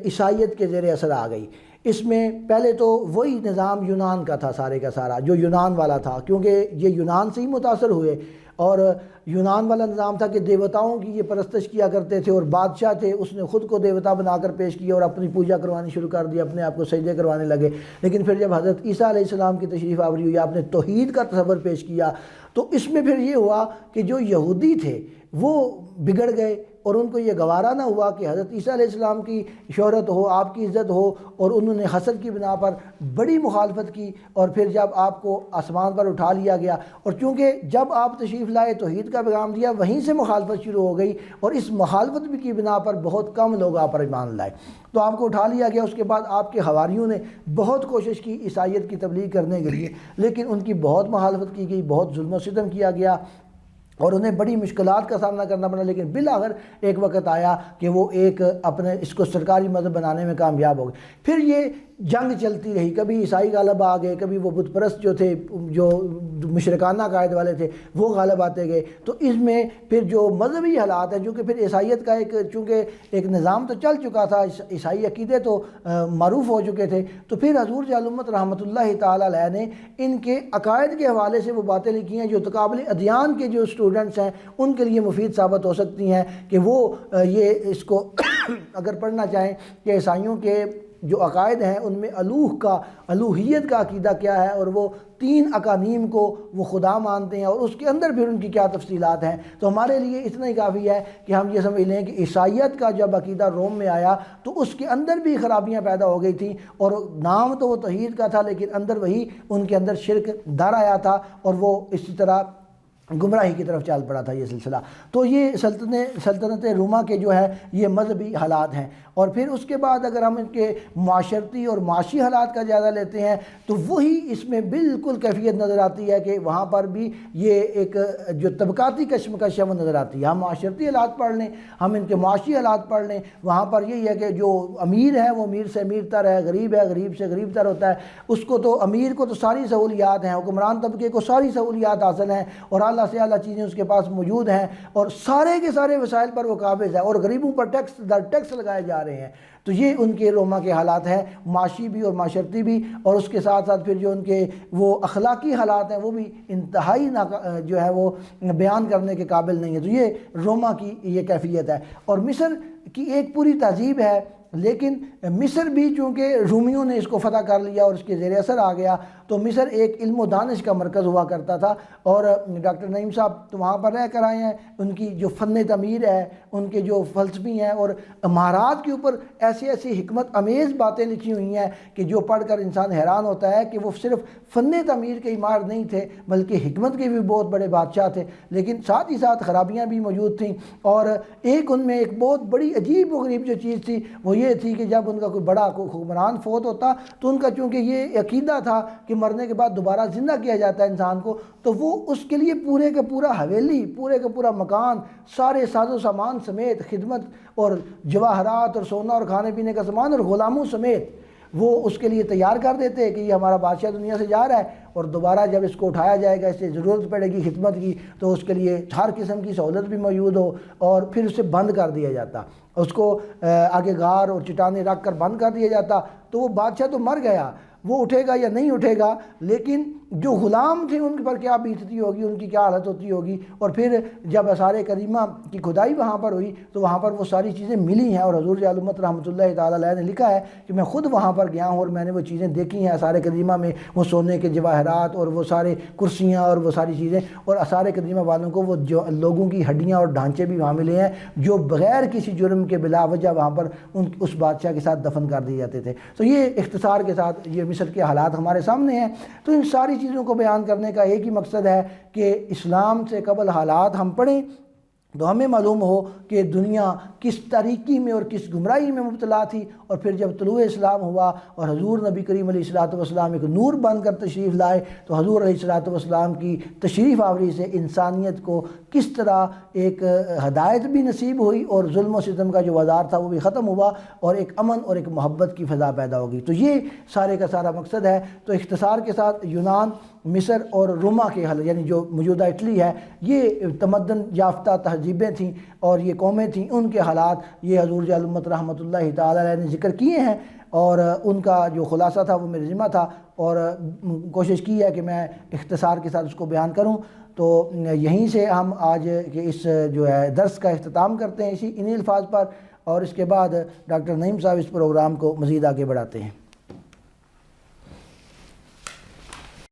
عیسائیت کے زیر اثر آ گئی۔ اس میں پہلے تو وہی نظام یونان کا تھا، سارے کا سارا جو یونان والا تھا، کیونکہ یہ یونان سے ہی متاثر ہوئے، اور یونان والا نظام تھا کہ دیوتاؤں کی یہ پرستش کیا کرتے تھے، اور بادشاہ تھے اس نے خود کو دیوتا بنا کر پیش کیا اور اپنی پوجا کروانی شروع کر دی، اپنے آپ کو سجدے کروانے لگے۔ لیکن پھر جب حضرت عیسیٰ علیہ السلام کی تشریف آوری ہوئی، آپ نے توحید کا تصور پیش کیا، تو اس میں پھر یہ ہوا کہ جو یہودی تھے وہ بگڑ گئے، اور ان کو یہ گوارا نہ ہوا کہ حضرت عیسیٰ علیہ السلام کی شہرت ہو، آپ کی عزت ہو، اور انہوں نے حسد کی بنا پر بڑی مخالفت کی، اور پھر جب آپ کو آسمان پر اٹھا لیا گیا، اور چونکہ جب آپ تشریف لائے توحید کا پیغام دیا، وہیں سے مخالفت شروع ہو گئی، اور اس مخالفت بھی کی بنا پر بہت کم لوگ آپ پر ایمان لائے، تو آپ کو اٹھا لیا گیا۔ اس کے بعد آپ کے حواریوں نے بہت کوشش کی عیسائیت کی تبلیغ کرنے کے لیے، لیکن ان کی بہت مخالفت کی گئی، بہت ظلم و ستم کیا گیا، اور انہیں بڑی مشکلات کا سامنا کرنا پڑا، لیکن بالآخر ایک وقت آیا کہ وہ ایک اپنے اس کو سرکاری مذہب بنانے میں کامیاب ہو گئے۔ پھر یہ جنگ چلتی رہی، کبھی عیسائی غالب آ گئے، کبھی وہ بت پرست جو تھے، جو مشرکانہ عقائد والے تھے، وہ غالب آتے گئے۔ تو اس میں پھر جو مذہبی حالات ہیں، جو کہ پھر عیسائیت کا چونکہ ایک نظام تو چل چکا تھا، عیسائی عقیدے تو معروف ہو چکے تھے، تو پھر حضور جلال امت رحمۃ اللہ تعالیٰ علیہ نے ان کے عقائد کے حوالے سے وہ باتیں لکھی ہیں جو تقابل ادیان کے جو اسٹوڈنٹس ہیں ان کے لیے مفید ثابت ہو سکتی ہیں، کہ وہ یہ اس کو اگر پڑھنا چاہیں کہ عیسائیوں کے جو عقائد ہیں ان میں الوہیت کا عقیدہ کیا ہے، اور وہ 3 اقانیم کو وہ خدا مانتے ہیں، اور اس کے اندر پھر ان کی کیا تفصیلات ہیں۔ تو ہمارے لیے اتنا ہی کافی ہے کہ ہم یہ سمجھ لیں کہ عیسائیت کا جب عقیدہ روم میں آیا تو اس کے اندر بھی خرابیاں پیدا ہو گئی تھیں، اور نام تو وہ توحید کا تھا، لیکن اندر وہی ان کے اندر شرک در آیا تھا، اور وہ اسی طرح گمراہی کی طرف چال پڑا تھا یہ سلسلہ۔ تو یہ سلطنت روما کے جو ہے یہ مذہبی حالات ہیں، اور پھر اس کے بعد اگر ہم ان کے معاشرتی اور معاشی حالات کا جائزہ لیتے ہیں تو وہی اس میں بالکل کیفیت نظر آتی ہے کہ وہاں پر بھی یہ ایک جو طبقاتی کشمکش ہے وہ نظر آتی ہے۔ ہم معاشرتی حالات پڑھ لیں، ہم ان کے معاشی حالات پڑھ لیں، وہاں پر یہی ہے کہ جو امیر ہے وہ امیر سے امیر تر ہے، غریب ہے غریب سے غریب تر ہوتا ہے، اس کو تو امیر کو تو ساری سہولیات ہیں، حکمران طبقے کو ساری سہولیات حاصل ہیں، اور اعلیٰ اعلیٰ سے اعلیٰ چیزیں اس کے پاس موجود ہیں اور سارے کے سارے وسائل پر وہ قابض ہے اور غریبوں پر ٹیکس در ٹیکس لگائے جا رہے ہیں. تو یہ ان کے روما کے حالات ہیں، معاشی بھی اور معاشرتی بھی، اور اس کے ساتھ ساتھ پھر جو ان کے وہ اخلاقی حالات ہیں وہ بھی انتہائی جو ہے وہ بیان کرنے کے قابل نہیں ہے. تو یہ روما کی یہ کیفیت ہے. اور مصر کی ایک پوری تہذیب ہے، لیکن مصر بھی چونکہ رومیوں نے اس کو فتح کر لیا اور اس کے زیر اثر آ گیا، تو مصر ایک علم و دانش کا مرکز ہوا کرتا تھا. اور ڈاکٹر نعیم صاحب تو وہاں پر رہ کر آئے ہیں، ان کی جو فن تعمیر ہے، ان کے جو فلسفی ہیں اور مہارات کے اوپر ایسی ایسی حکمت امیز باتیں لکھی ہوئی ہیں کہ جو پڑھ کر انسان حیران ہوتا ہے کہ وہ صرف فن تعمیر کے ماہر نہیں تھے بلکہ حکمت کے بھی بہت بڑے بادشاہ تھے. لیکن ساتھ ہی ساتھ خرابیاں بھی موجود تھیں، اور ایک ان میں ایک بہت بڑی عجیب و غریب جو چیز تھی وہ یہ تھی کہ جب ان کا کوئی بڑا حکمران فوت ہوتا تو ان کا چونکہ یہ عقیدہ تھا کہ مرنے کے بعد دوبارہ زندہ کیا جاتا ہے انسان کو، تو وہ اس کے لیے پورے کا پورا حویلی، پورے کا پورا مکان، سارے ساز و سامان سمیت، خدمت اور جواہرات اور سونا اور کھانے پینے کا سامان اور غلاموں سمیت وہ اس کے لیے تیار کر دیتے کہ یہ ہمارا بادشاہ دنیا سے جا رہا ہے اور دوبارہ جب اس کو اٹھایا جائے گا، اس سے ضرورت پڑے گی خدمت کی، تو اس کے لیے ہر قسم کی سہولت بھی موجود ہو، اور پھر اسے بند کر دیا جاتا، اس کو آگے غار اور چٹانیں رکھ کر بند کر دیا جاتا. تو وہ بادشاہ تو مر گیا، وہ اٹھے گا یا نہیں اٹھے گا، لیکن جو غلام تھے ان پر کیا بیتتی ہوگی، ان کی کیا حالت ہوتی ہوگی. اور پھر جب آثار کریمہ کی کھدائی وہاں پر ہوئی تو وہاں پر وہ ساری چیزیں ملی ہیں، اور حضور عالم امت رحمۃ اللہ تعالیٰ علیہ نے لکھا ہے کہ میں خود وہاں پر گیا ہوں اور میں نے وہ چیزیں دیکھی ہیں آثار کریمہ میں، وہ سونے کے جواہرات اور وہ سارے کرسیاں اور وہ ساری چیزیں، اور آثار کریمہ والوں کو وہ جو لوگوں کی ہڈیاں اور ڈھانچے بھی وہاں ملے ہیں جو بغیر کسی جرم کے بلا وجہ وہاں پر اس بادشاہ کے ساتھ دفن کر دیے جاتے تھے. تو یہ اختصار کے ساتھ یہ مصر کے حالات ہمارے سامنے ہیں. تو ان ساری چیزوں کو بیان کرنے کا ایک ہی مقصد ہے کہ اسلام سے قبل حالات ہم پڑھیں تو ہمیں معلوم ہو کہ دنیا کس تاریکی میں اور کس گمراہی میں مبتلا تھی، اور پھر جب طلوع اسلام ہوا اور حضور نبی کریم علیہ الصلوۃ والسلام ایک نور بن کر تشریف لائے، تو حضور علیہ الصلوۃ والسلام کی تشریف آوری سے انسانیت کو کس طرح ایک ہدایت بھی نصیب ہوئی اور ظلم و ستم کا جو بازار تھا وہ بھی ختم ہوا اور ایک امن اور ایک محبت کی فضا پیدا ہوگی. تو یہ سارے کا سارا مقصد ہے. تو اختصار کے ساتھ یونان، مصر اور روما کے حل، یعنی جو موجودہ اٹلی ہے، یہ تمدن یافتہ تہذیبیں تھیں اور یہ قومیں تھیں، ان کے حالات یہ حضور عالم امت رحمۃ اللہ تعالیٰ علیہ نے ذکر کیے ہیں، اور ان کا جو خلاصہ تھا وہ میرے ذمہ تھا، اور کوشش کی ہے کہ میں اختصار کے ساتھ اس کو بیان کروں. تو یہیں سے ہم آج کے اس جو ہے درس کا اختتام کرتے ہیں انہی الفاظ پر، اور اس کے بعد ڈاکٹر نعیم صاحب اس پروگرام کو مزید آگے بڑھاتے ہیں.